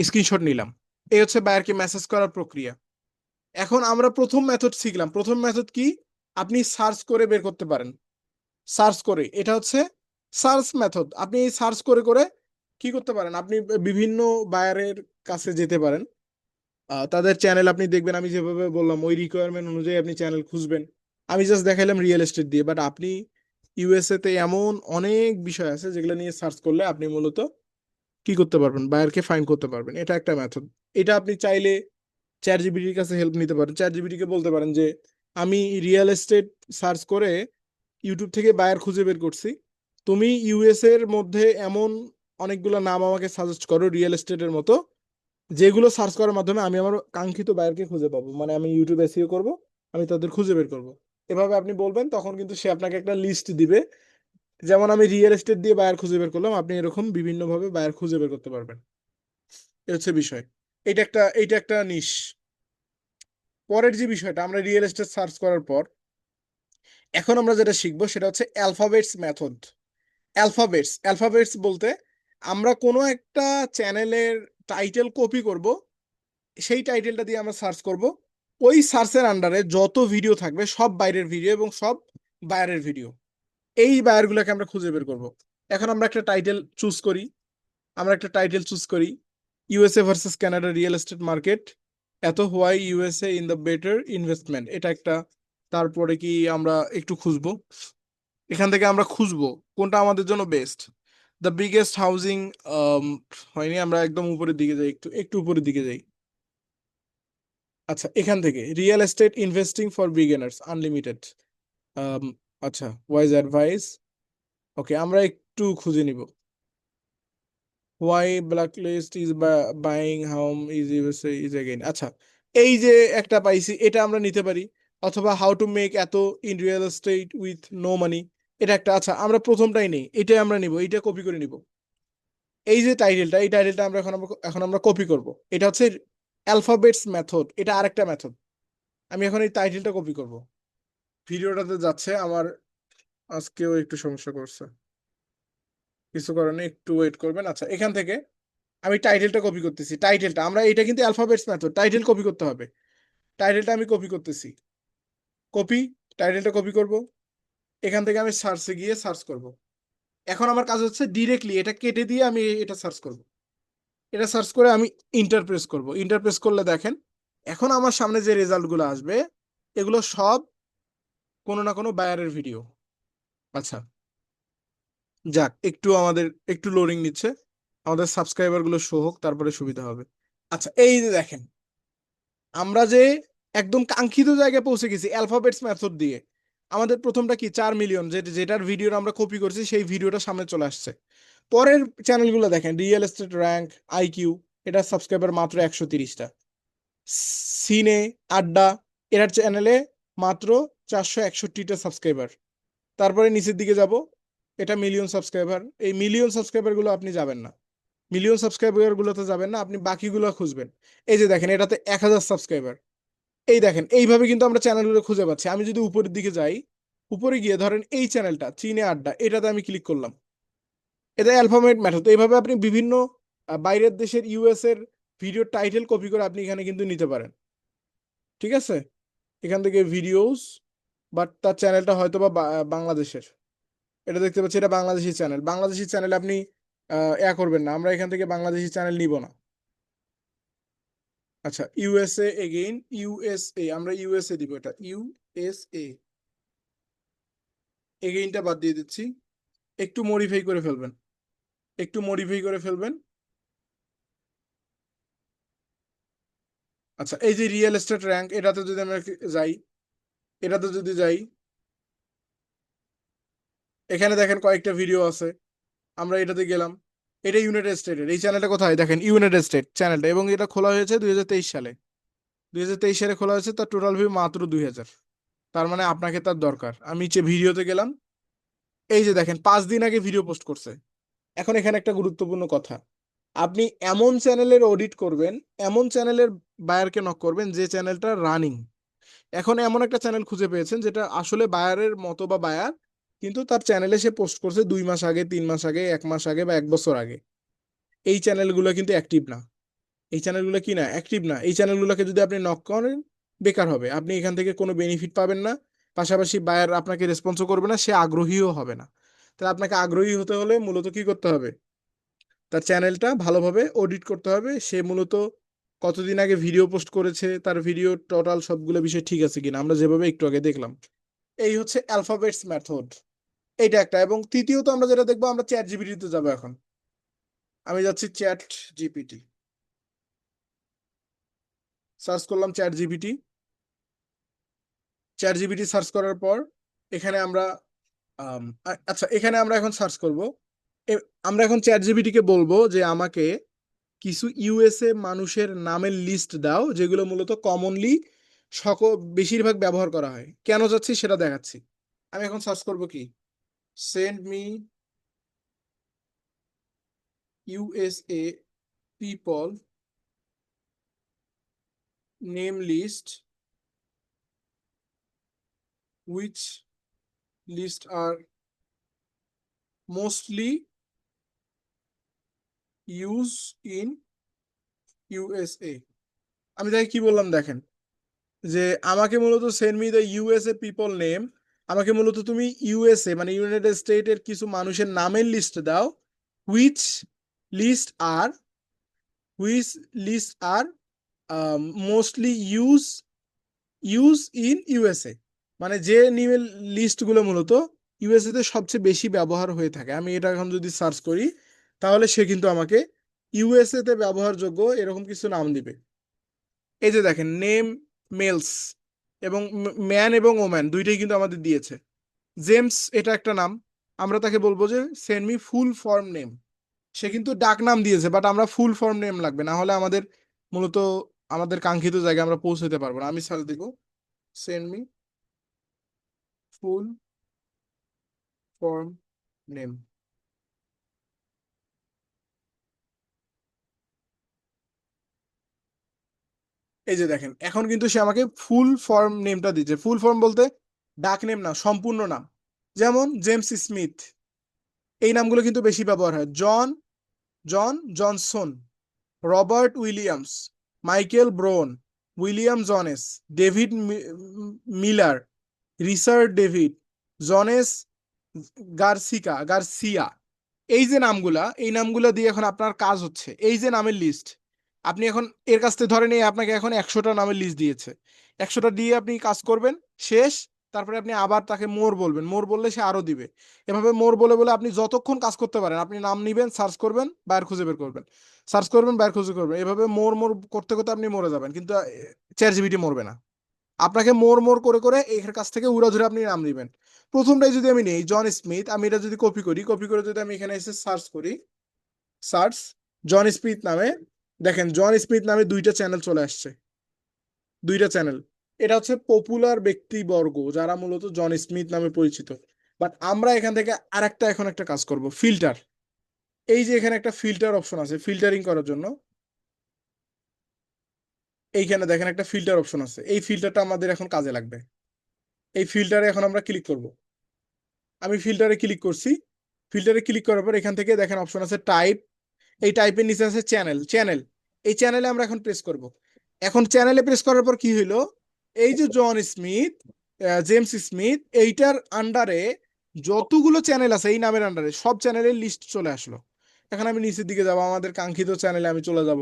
স্ক্রিনশট নিলাম। এই হচ্ছে বায়ারকে মেসেজ করার প্রক্রিয়া। এখন আমরা প্রথম মেথড শিখলাম। প্রথম মেথড কি? আপনি সার্চ করে বের করতে পারেন। সার্চ করে, এটা হচ্ছে সার্চ মেথড। আপনি সার্চ করে করে কি করতে পারেন? আপনি বিভিন্ন বায়ারের কাছে যেতে পারেন। তাদের চ্যানেল আপনি দেখবেন, আমি যেভাবে বললাম ওই রিকোয়ারমেন্ট অনুযায়ী আপনি চ্যানেল খুঁজবেন। আমি জাস্ট দেখাইলাম রিয়েল এস্টেট দিয়ে, বাট আপনি ইউএসএ তে এমন অনেক বিষয় আছে যেগুলো নিয়ে সার্চ করলে আপনি মূলত কি করতে পারবেন? বায়ারকে ফাইন্ড করতে পারবেন। এটা একটা মেথড। এটা আপনি চাইলে চ্যাট জিপিটির কাছে হেল্প নিতে পারেন। চ্যাট জিপিটিকে বলতে পারেন যে আমি রিয়েল এস্টেট সার্চ করে ইউটিউব থেকে বায়ার খুঁজে বের করছি, তুমি ইউএস এর মধ্যে এমন অনেকগুলো নাম আমাকে সাজেস্ট করো রিয়েল এস্টেটের মতো, যেগুলো সার্চ করার মাধ্যমে আমি আমার কাঙ্ক্ষিত বায়ারকে খুঁজে পাবো। মানে আমি ইউটিউব এসইও করব, আমি তাদের খুঁজে বের করব। এভাবে আপনি বলবেন, তখন কিন্তু সে আপনাকে একটা লিস্ট দিবে। যেমন আমি রিয়েল এস্টেট দিয়ে বায়ার খুঁজে বের করলাম, আপনি এরকম বিভিন্নভাবে বায়ার খুঁজে বের করতে পারবেন। এই হচ্ছে বিষয়। এইটা একটা নিশ। পরের যে বিষয়টা, আমরা রিয়েল এস্টেট সার্চ করার পর এখন আমরা যেটা শিখবো সেটা হচ্ছে অ্যালফাবেটস মেথড। অ্যালফাবেটস বলতে আমরা কোনো একটা চ্যানেলের টাইটেল কপি করব, সেই টাইটেলটা দিয়ে আমরা সার্চ করব। ওই সার্চের আন্ডারে যত ভিডিও থাকবে সব বাইরের ভিডিও এবং সব বায়ারের ভিডিও, এই বায়ারগুলোকে আমরা খুঁজে বের করব। এখন আমরা একটা টাইটেল চুজ করি। USA versus Canada real estate market, এত why USA in the better investment, এটা একটা। তারপরে কি আমরা একটু খুঁজবো, এখান থেকে আমরা খুঁজবো কোনটা আমাদের জন্য বেস্ট। দ্য বিগেস্ট হাউজিং, হয়নি, আমরা একদম উপরের দিকে যাই, একটু একটু উপরের দিকে যাই। আচ্ছা, এখান থেকে real estate investing for beginners unlimited, আচ্ছা, ওয়াইজ অ্যাডভাইস। ওকে, আমরা একটু খুঁজে নিব। Why blacklist is buying home is USA is again. আচ্ছা, এই যে একটা পাইছি, এটা আমরা নিতে পারি। অথবা how to make it in real estate with no money, এটা একটা। আচ্ছা, আমরা প্রথমটাই নেই, এটাই আমরা নিব, এইটা কপি করে নিব। এই যে টাইটেলটা, এই টাইটেলটা আমরা এখন আমরা কপি করব। এটা হচ্ছে অ্যালফাবেটস মেথড, এটা আরেকটা মেথড। আমি এখন এই টাইটেলটা কপি করব। ভিডিওটাতে যাচ্ছে আমার, আজকেও একটু সমস্যা করছে, কিছু কারণে একটু ওয়েট করবেন। আচ্ছা, এখান থেকে আমি টাইটেলটা কপি করতেছি। টাইটেলটা আমরা, এটা কিন্তু অ্যালফাবেটস মেথড, টাইটেল কপি করতে হবে। টাইটেলটা আমি কপি করতেছি, কপি, টাইটেলটা কপি করব। এখান থেকে আমি সার্চে গিয়ে সার্চ করব। এখন আমার কাজ হচ্ছে ডিরেক্টলি এটা কেটে দিয়ে আমি এটা সার্চ করব। এটা সার্চ করে আমি ইন্টারপ্রেস করব। ইন্টারপ্রেস করলে দেখেন, এখন আমার সামনে যে রেজাল্টগুলো আসবে, এগুলো সব কোনো না কোনো বায়ারের ভিডিও। আচ্ছা, যাক, একটু আমাদের একটু লোডিং নিচ্ছে, আমাদের সাবস্ক্রাইবার গুলো শো হোক, তারপরে সুবিধা হবে। আচ্ছা, এই যে দেখেন, আমরা যে একদম কাঙ্ক্ষিত জায়গায় পৌঁছে গেছি অ্যালফাবেটস মেথড দিয়ে। আমাদের প্রথমটা কি 4 মিলিয়ন, যেটার ভিডিও আমরা কপি করছি, সেই ভিডিওটা সামনে চলে আসছে। পরের চ্যানেলগুলো দেখেন, রিয়েল এস্টেট র্যাঙ্ক, আইকিউ, এটার সাবস্ক্রাইবার মাত্র 130টা। সিনে, আড্ডা, এটার চ্যানেলে মাত্র 461টা সাবস্ক্রাইবার। তারপরে নিচের দিকে যাব, এটা মিলিয়ন সাবস্ক্রাইবার। এই মিলিয়ন সাবস্ক্রাইবার গুলো আপনি যাবেন না, মিলিয়ন সাবস্ক্রাইবার গুলোতে যাবেন না, আপনি বাকিগুলো খুঁজবেন। এই যে দেখেন, এটাতে 1000 সাবস্ক্রাইবার। এই দেখেন, এইভাবে কিন্তু আমরা চ্যানেলগুলো খুঁজে পাচ্ছি। আমি যদি উপরের দিকে যাই, উপরে গিয়ে ধরেন এই চ্যানেলটা চীনে আড্ডা, এটাতে আমি ক্লিক করলাম। এটা অ্যালফাবেট মেথড। এইভাবে আপনি বিভিন্ন বাইরের দেশের, ইউএস এর ভিডিও টাইটেল কপি করে আপনি এখানে কিন্তু নিতে পারেন। ঠিক আছে, এখান থেকে ভিডিওস, বাট তার চ্যানেলটা হয়তো বা বাংলাদেশের। এটা দেখতে পাচ্ছি, এটা বাংলাদেশি চ্যানেল। বাংলাদেশি চ্যানেল আপনি করবেন না, আমরা এখান থেকে বাংলাদেশি চ্যানেল নিব না। আচ্ছা, ইউএসএ এগেইন, ইউএসএ, আমরা ইউএসএ দিব, এটা ইউএসএ। এগেইনটা বাদ দিয়ে দিচ্ছি, একটু মডিফাই করে ফেলবেন, একটু মডিফাই করে ফেলবেন। আচ্ছা, এই যে রিয়েল এস্টেট র্যাঙ্ক, এটাতে যদি আমরা যাই, এটাতে যদি যাই, এখানে দেখেন কয়েকটা ভিডিও আছে। আমরা এটাতে গেলাম, এটা ইউনাইটেড স্টেটের। এই চ্যানেলটা কোথায় দেখেন, ইউনাইটেড স্টেট চ্যানেলটা, এবং এটা খোলা হয়েছে 2023 সালে। 2023 সালে খোলা হয়েছে, তার টোটাল ভিউ মাত্র 2000। তার মানে আপনাকে তার দরকার। আমি যে ভিডিওতে গেলাম, এই যে দেখেন 5 দিন আগে ভিডিও পোস্ট করছে। এখন এখানে একটা গুরুত্বপূর্ণ কথা, আপনি এমন চ্যানেলের অডিট করবেন, এমন চ্যানেলের বায়ারকে নক করবেন যে চ্যানেলটা রানিং। এখন এমন একটা চ্যানেল খুঁজে পেয়েছেন যেটা আসলে বায়ারের মতো বা বায়ার, কিন্তু তার চ্যানেলে সে পোস্ট করছে 2 মাস আগে, 3 মাস আগে, 1 মাস আগে বা 1 বছর আগে। এই চ্যানেলগুলো কিন্তু অ্যাক্টিভ না। এই চ্যানেলগুলো কি না, অ্যাক্টিভ না। এই চ্যানেলগুলোকে যদি আপনি নক করেন, বেকার হবে, আপনি এখান থেকে কোনো বেনিফিট পাবেন না। পাশাপাশি বায়ার আপনাকে রেসপন্সও করবে না, সে আগ্রহীও হবে না। তাহলে আপনাকে আগ্রহী হতে হলে মূলত কি করতে হবে, তার চ্যানেলটা ভালোভাবে অডিট করতে হবে। সে মূলত কতদিন আগে ভিডিও পোস্ট করেছে, তার ভিডিও টোটাল সবগুলো বিষয় ঠিক আছে কিনা, আমরা যেভাবে একটু আগে দেখলাম। এই হচ্ছে অ্যালফাবেটস মেথড, এইটা একটা। এবং তৃতীয়ত আমরা যেটা দেখবো, আমরা চ্যাট জিপিটিতে যাবো এখন। আমি যাচ্ছি চ্যাট জিপিটি, সার্চ করলাম chat GPT. Chat GPT search করার পর এখানে আমরা আচ্ছা, এখানে আমরা এখন সার্চ করব। আমরা এখন চ্যাট জিপিটি কে বলবো যে আমাকে কিছু ইউএসএ মানুষের নামের লিস্ট দাও, যেগুলো মূলত কমনলি বেশিরভাগ ব্যবহার করা হয়। কেন যাচ্ছি সেটা দেখাচ্ছি। আমি এখন সার্চ করব কি, send me USA people name list, which list are mostly use in USA. আমি তাকে কি বললাম দেখেন, যে আমাকে মূলত send me the USA people name, আমাকে মূলত তুমি ইউএসএ মানে ইউনাইটেড স্টেটের কিছু মানুষের নামের লিস্ট দাও, which list are which list are mostly use in USA, মানে যে ইমেল লিস্টগুলো মূলত ইউএসএ তে সবচেয়ে বেশি ব্যবহার হয়ে থাকে। আমি এটা এখন যদি সার্চ করি তাহলে সে কিন্তু আমাকে ইউএসএ তে ব্যবহারযোগ্য এরকম কিছু নাম দিবে। এই যে দেখেন, নেম মেলস এবং ম্যান এবং ওম্যান দুইটাই কিন্তু আমাদের দিয়েছে। জেমস এটা একটা নাম, আমরা তাকে বলবো যে send me full form name. সে কিন্তু ডাক নাম দিয়েছে, বাট আমরা ফুল ফর্ম নেম লাগবে, না হলে আমাদের মূলত আমাদের কাঙ্ক্ষিত জায়গায় আমরা পৌঁছতে পারবো না। আমি সার্চ দিব send me full form name. এই যে দেখেন, এখন কিন্তু সে আমাকে ফুল ফর্ম নেমটা দিচ্ছে। ফুল ফর্ম বলতে ডাক নেম না, সম্পূর্ণ নাম। যেমন জেমস স্মিথ, এই নামগুলো কিন্তু বেশি ব্যবহার হয়। John Johnson, Robert Williams, Michael Brown, William Jones, David Miller, Richard David, Jones Garcia. এই যে নামগুলা, এই নামগুলা দিয়ে এখন আপনার কাজ হচ্ছে এই যে নামের লিস্ট। আপনি এখন এর কাছ থেকে ধরেন, এই আপনাকে এখন 100টা নামের লিস্ট দিয়েছে, 100টা দিয়ে আপনি কাজ করবেন, শেষ। তারপরে আপনি আবার তাকে মোর বলবেন, মোর বললে সে আরো দিবে। এভাবে মোর বলে বলে আপনি যতক্ষণ কাজ করতে পারেন, আপনি নাম নিবেন, সার্চ করবেন, বাইর খুঁজে বের করবেন, সার্চ করবেন, বাইর খুঁজে করবেন, এভাবে মোর মোর করতে করতে আপনি মরে যাবেন, কিন্তু চ্যাট জিপিটি মরবে না। আপনাকে মোর মোর করে করে এর কাছ থেকে উড়াধুরে আপনি নাম নিবেন। প্রথমটাই যদি আমি নেই জন স্মিথ, আমি এটা যদি কপি করি, কপি করে যদি আমি এখানে এসে সার্চ করি, সার্চ জন স্মিথ নামে, দেখেন জন স্মিথ নামে দুইটা চ্যানেল চলে আসছে, দুইটা চ্যানেল। এটা হচ্ছে পপুলার ব্যক্তিবর্গ যারা মূলত জন স্মিথ নামে পরিচিত। বাট আমরা এখান থেকে আরেকটা এখন একটা কাজ করব, ফিল্টার। এই যে এখানে একটা ফিল্টার অপশন আছে, ফিল্টারিং করার জন্য এইখানে দেখেন একটা ফিল্টার অপশন আছে, এই ফিল্টারটা আমাদের এখন কাজে লাগবে। এই ফিল্টারে এখন আমরা ক্লিক করব। আমি ফিল্টারে ক্লিক করছি, ফিল্টারে ক্লিক করার পর এখান থেকে দেখেন অপশন আছে টাইপ, এই টাইপের নিচে আছে চ্যানেল। এই চ্যানেলে আমরা এখন প্রেস করব। এখন চ্যানেলে প্রেস করার পর কি হইলো, এই যে জন স্মিথ, জেমস স্মিথ, এইটার আন্ডারে যতগুলো চ্যানেল আছে এই নামের আন্ডারে সব চ্যানেলের লিস্ট চলে আসলো। এখন আমি নিচের দিকে যাব, আমাদের কাঙ্ক্ষিত চ্যানেলে আমি চলে যাব,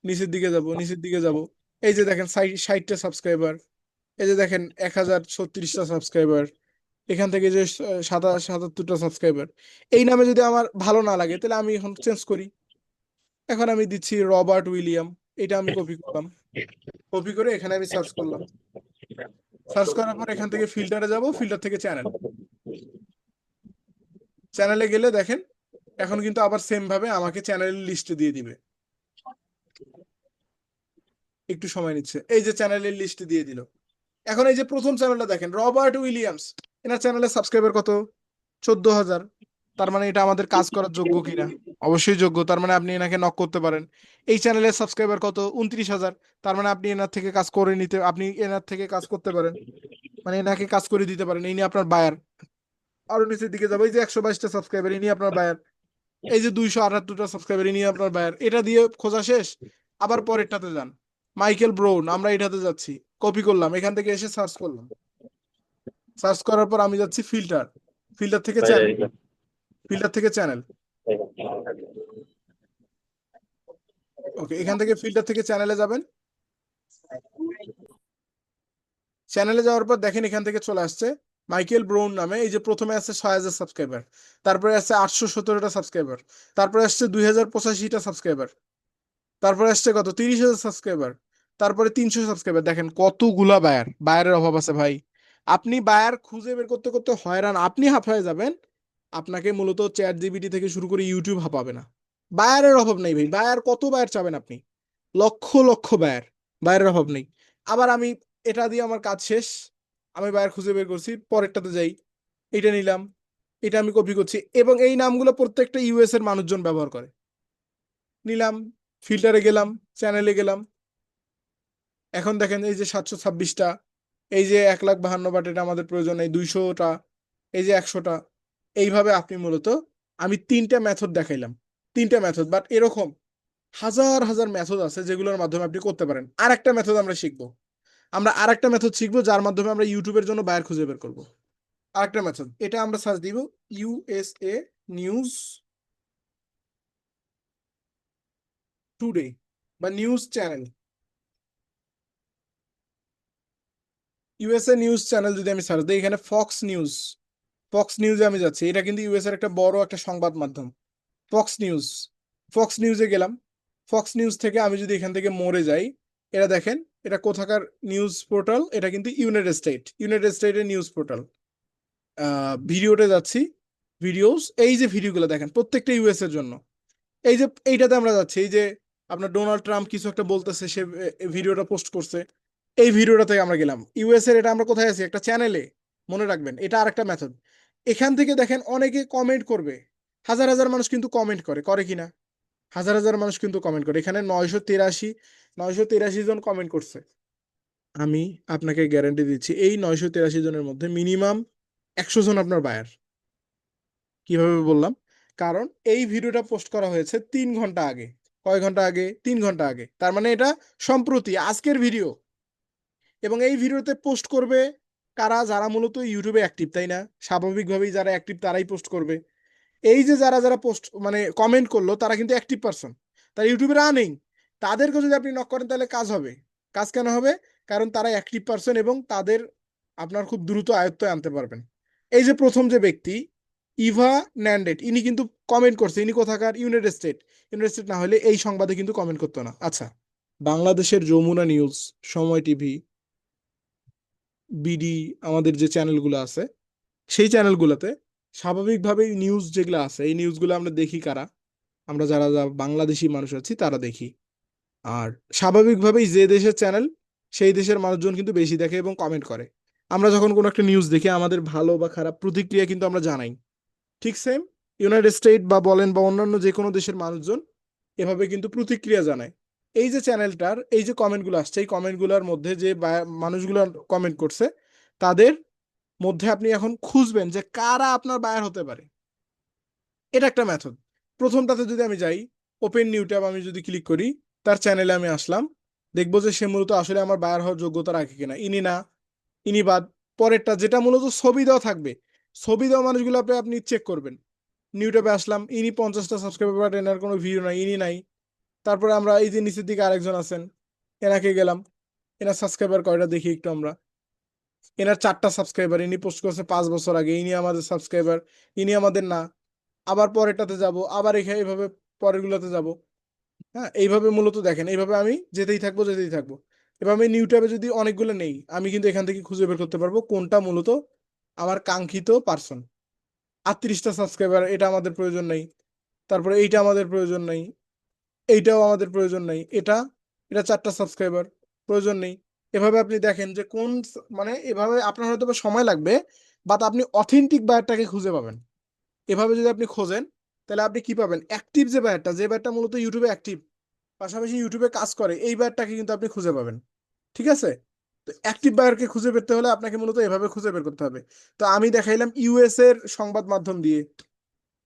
নিচের দিকে যাব, নিচের দিকে যাব। এই যে দেখেন 60টা সাবস্ক্রাইবার, এই যে দেখেন 1036টা সাবস্ক্রাইবার, এখান থেকে যে 77টা সাবস্ক্রাইবার। এই নামে যদি আমার ভালো না লাগে তাহলে আমি এখন চেঞ্জ করি। এখন আমি দিচ্ছি রবার্ট উইলিয়াম, এটা আমি কপি করলাম, কপি করে এখানে আমি সার্চ করলাম, সার্চ করার পর এখান থেকে ফিল্টারে যাব, ফিল্টার থেকে চ্যানেল, চ্যানেলে গেলে দেখেন এখন কিন্তু আবার সেম ভাবে আমাকে চ্যানেলের লিস্ট দিয়ে দিবে। একটু সময় নিচ্ছে, এই যে চ্যানেলের লিস্ট দিয়ে দিল। এখন এই যে প্রথম চ্যানেলটা দেখেন, রবার্ট উইলিয়ামস, এনার চ্যানেলের সাবস্ক্রাইবার কত? 14,000। তার মানে এটা আমাদের কাজ করার যোগ্য কিনা? অবশ্যই যোগ্য, তার মানে আপনি এনাকে নক করতে পারেন। এই চ্যানেলের সাবস্ক্রাইবার কত? 29,000। তার মানে আপনি এনার থেকে কাজ করে নিতে, আপনি এনার থেকে কাজ করতে পারেন, মানে এনাকে কাজ করে দিতে পারেন, ইনি আপনার বায়ার। আরো নিচের দিকে যাবো, এই যে 122টা সাবস্ক্রাইবার, ইনি আপনার বায়ার। এই যে 278টা সাবস্ক্রাইবার, ইনি আপনার বায়ার। এটা দিয়ে খোঁজা শেষ, আবার পরেরটাতে যান, মাইকেল ব্রাউন, আমরা এটাতে যাচ্ছি, কপি করলাম, এখান থেকে এসে সার্চ করলাম, সার্চ করার পর আমি যাচ্ছি ফিল্টার, ফিল্টার থেকে চ্যানেল, ফিল্টার থেকে চ্যানেল। ওকে, এখান থেকে ফিল্টার থেকে চ্যানেলে যাবেন, চ্যানেলে যাওয়ার পর দেখেন এখান থেকে চলে আসছে মাইকেল ব্রাউন নামে। এই যে প্রথমে আছে 6,000 সাবস্ক্রাইবার, তারপরে আসছে 817টা সাবস্ক্রাইবার, তারপরে আসছে 2,085টা সাবস্ক্রাইবার, তারপরে আসছে কত 30,000 সাবস্ক্রাইবার, তারপরে 300 সাবস্ক্রাইবার। দেখেন কতগুলা বায়ার, বায়ারের অভাব আছে ভাই। আপনি বায়ার খুঁজে বের করতে করতে হয়রান, আপনি হাঁপায়ে যাবেন। আপনাকে মূলত চ্যাট জিপিটি থেকে শুরু করে ইউটিউব হাঁপাবে না। বায়ারের অভাব নেই ভাই, বায়ার কত বায়ার চাবেন আপনি? লক্ষ লক্ষ বায়ার, বায়ারের অভাব নেই। আবার আমি এটা দিয়ে আমার কাজ শেষ, আমি বায়ার খুঁজে বের করছি, পরেরটাতে যাই, এটা নিলাম, এটা আমি কপি করছি, এবং এই নামগুলো প্রত্যেকটা ইউএস এর মানুষজন ব্যবহার করে। নিলাম, ফিল্টারে গেলাম, চ্যানেলে গেলাম, এখন দেখেন এই যে 726টা, এই যে 1,52,000, এটা আমাদের প্রয়োজন, এই 200টা, এই যে 100টা। এইভাবে আপনি মূলত, আমি তিনটা মেথড দেখাইলাম, তিনটা মেথড, বাট এরকম হাজার হাজার মেথড আছে যেগুলোর মাধ্যমে আপনি করতে পারেন। আর একটা মেথড আমরা শিখবো, আমরা আরেকটা মেথড শিখবো যার মাধ্যমে আমরা ইউটিউবের জন্য বায়ার খুঁজে বের করবো। আরেকটা মেথড, এটা আমরা সার্চ দিব ইউএসএ নিউজ টুডে, বা news channel, USA news channel যদি আমি সার্চ দিই, এখানে ফক্স নিউজে আমি যাচ্ছি। এটা কিন্তু ইউএস এর একটা বড় একটা সংবাদ মাধ্যম, ফক্স নিউজ। ফক্স নিউজে গেলাম। ফক্স নিউজ থেকে আমি যদি এখান থেকে মরে যাই, এটা দেখেন, এটা কোথাকার নিউজ পোর্টাল, এটা কিন্তু ইউনাইটেড স্টেটের নিউজ পোর্টাল। ভিডিওতে যাচ্ছি, ভিডিওস, এই যে ভিডিওগুলো দেখেন প্রত্যেকটা ইউএস এর জন্য। এই যে এইটাতে আমরা যাচ্ছি, এই যে আপনার ডোনাল্ড ট্রাম্প কিছু একটা বলতেছে, সে ভিডিওটা পোস্ট করছে, এই ভিডিওটা থেকে আমরা গেলাম ইউএস এর। এটা আমরা কোথায় আছি? একটা চ্যানেলে। মনে রাখবেন, এটা আরেকটা মেথড। এখান থেকে দেখেন অনেকে কমেন্ট করবে, হাজার হাজার মানুষ কিন্তু কমেন্ট করে, করে কিনা? হাজার হাজার মানুষ কিন্তু কমেন্ট করে। এখানে 983 জন কমেন্ট করছে। আমি আপনাকে গ্যারান্টি দিচ্ছি, এই 983 জনের মধ্যে মিনিমাম 100 জন আপনার বায়ার। কিভাবে বললাম? কারণ এই ভিডিওটা পোস্ট করা হয়েছে 3 ঘন্টা আগে। কয় ঘন্টা আগে? 3 ঘন্টা আগে। তার মানে এটা সম্প্রতি আজকের ভিডিও। এবং এই ভিডিওতে পোস্ট করবে কারা? যারা মূলত ইউটিউবে অ্যাক্টিভ, তাই না? স্বাভাবিকভাবেই যারা অ্যাক্টিভ তারাই পোস্ট করবে। এই যে যারা যারা পোস্ট মানে কমেন্ট করলো, তারা কিন্তু অ্যাক্টিভ পারসন, তারা ইউটিউবে রানিং। তাদেরকে যদি আপনি নক করেন তাহলে কাজ হবে। কাজ কেন হবে? কারণ তারা অ্যাক্টিভ পারসন এবং তাদের আপনার খুব দ্রুত আয়ত্তে আনতে পারবেন। এই যে প্রথম যে ব্যক্তি, ইভা ন্যান্ডেট, ইনি কিন্তু কমেন্ট করছে। ইনি কোথাকার? ইউনাইটেড স্টেট না হলে এই সংবাদে কিন্তু কমেন্ট করতো না। আচ্ছা, বাংলাদেশের যমুনা নিউজ, সময় টিভি, বিডি, আমাদের যে চ্যানেলগুলো আছে, সেই চ্যানেলগুলোতে স্বাভাবিকভাবেই নিউজ যেগুলো আছে, এই নিউজগুলো আমরা দেখি কারা? আমরা যারা যারা বাংলাদেশি মানুষ আছি তারা দেখি। আর স্বাভাবিকভাবেই যে দেশের চ্যানেল, সেই দেশের মানুষজন কিন্তু বেশি দেখে এবং কমেন্ট করে। আমরা যখন কোনো একটা নিউজ দেখি, আমাদের ভালো বা খারাপ প্রতিক্রিয়া কিন্তু আমরা জানাই। ঠিক সেম ইউনাইটেড স্টেট বা বলেন বা অন্যান্য যে কোনো দেশের মানুষজন এভাবে কিন্তু প্রতিক্রিয়া জানায়। এই যে চ্যানেলটার এই যে কমেন্টগুলো আসছে, এই কমেন্টগুলোর মধ্যে যে মানুষগুলো কমেন্ট করছে, তাদের মধ্যে আপনি এখন খুঁজবেন যে কারা আপনার বায়ার হতে পারে। এটা একটা মেথড। প্রথমটাতে যদি আমি যাই, ওপেন নিউ ট্যাব আমি যদি ক্লিক করি, তার চ্যানেলে আমি আসলাম, দেখবো যে সে মূলত আসলে আমার বায়ার হওয়ার যোগ্যতা রাখে কিনা। ইনি না, ইনি বাদ। পরেরটা যেটা মূলত ছবি দেওয়া থাকবে, ছবি দেওয়া মানুষগুলো আপনি চেক করবেন। নিউ ট্যাবে আসলাম, ইনি 50টা সাবস্ক্রাইবার, বাট এনার কোনো ভিডিও নাই, ইনি নাই। তারপরে আমরা এই যে নিচের দিকে আরেকজন আছেন, এনাকে গেলাম, এনার সাবস্ক্রাইবার কয়টা দেখি একটু আমরা। এনার 4টা সাবস্ক্রাইবার, ইনি পোস্ট করছে 5 বছর আগে, ইনি আমাদের সাবস্ক্রাইবার, ইনি আমাদের না। আবার পরেরটাতে যাব, আবার এখানে এইভাবে পরের গুলোতে যাব। হ্যাঁ, এইভাবে মূলত দেখেন, এইভাবে আমি যেতেই থাকবো। এবার আমি নিউ ট্যাবে যদি অনেকগুলো নেই, আমি কিন্তু এখান থেকে খুঁজে বের করতে পারবো কোনটা মূলত আমার কাঙ্ক্ষিত পার্সন। 38টা সাবস্ক্রাইবার, এটা আমাদের প্রয়োজন নেই। তারপরে এইটা আমাদের প্রয়োজন নেই, এইটাও আমাদের প্রয়োজন নেই। এটা এটা 4টা সাবস্ক্রাইবার, প্রয়োজন নেই। এভাবে আপনি দেখেন যে কোন মানে এভাবে আপনার হয়তো বা সময় লাগবে, বাট আপনি অথেন্টিক বায়ারটাকে খুঁজে পাবেন। এভাবে যদি আপনি খোঁজেন, তাহলে আপনি কি পাবেন? অ্যাক্টিভ যে বায়ারটা মূলত ইউটিউবে অ্যাক্টিভ, পাশাপাশি ইউটিউবে কাজ করে, এই বায়ারটাকে কিন্তু আপনি খুঁজে পাবেন। ঠিক আছে? তো অ্যাক্টিভ বায়ারকে খুঁজে পেতে হলে আপনাকে মূলত এভাবে খুঁজে বের করতে হবে। তো আমি দেখাইলাম ইউএস এর সংবাদ মাধ্যম দিয়ে।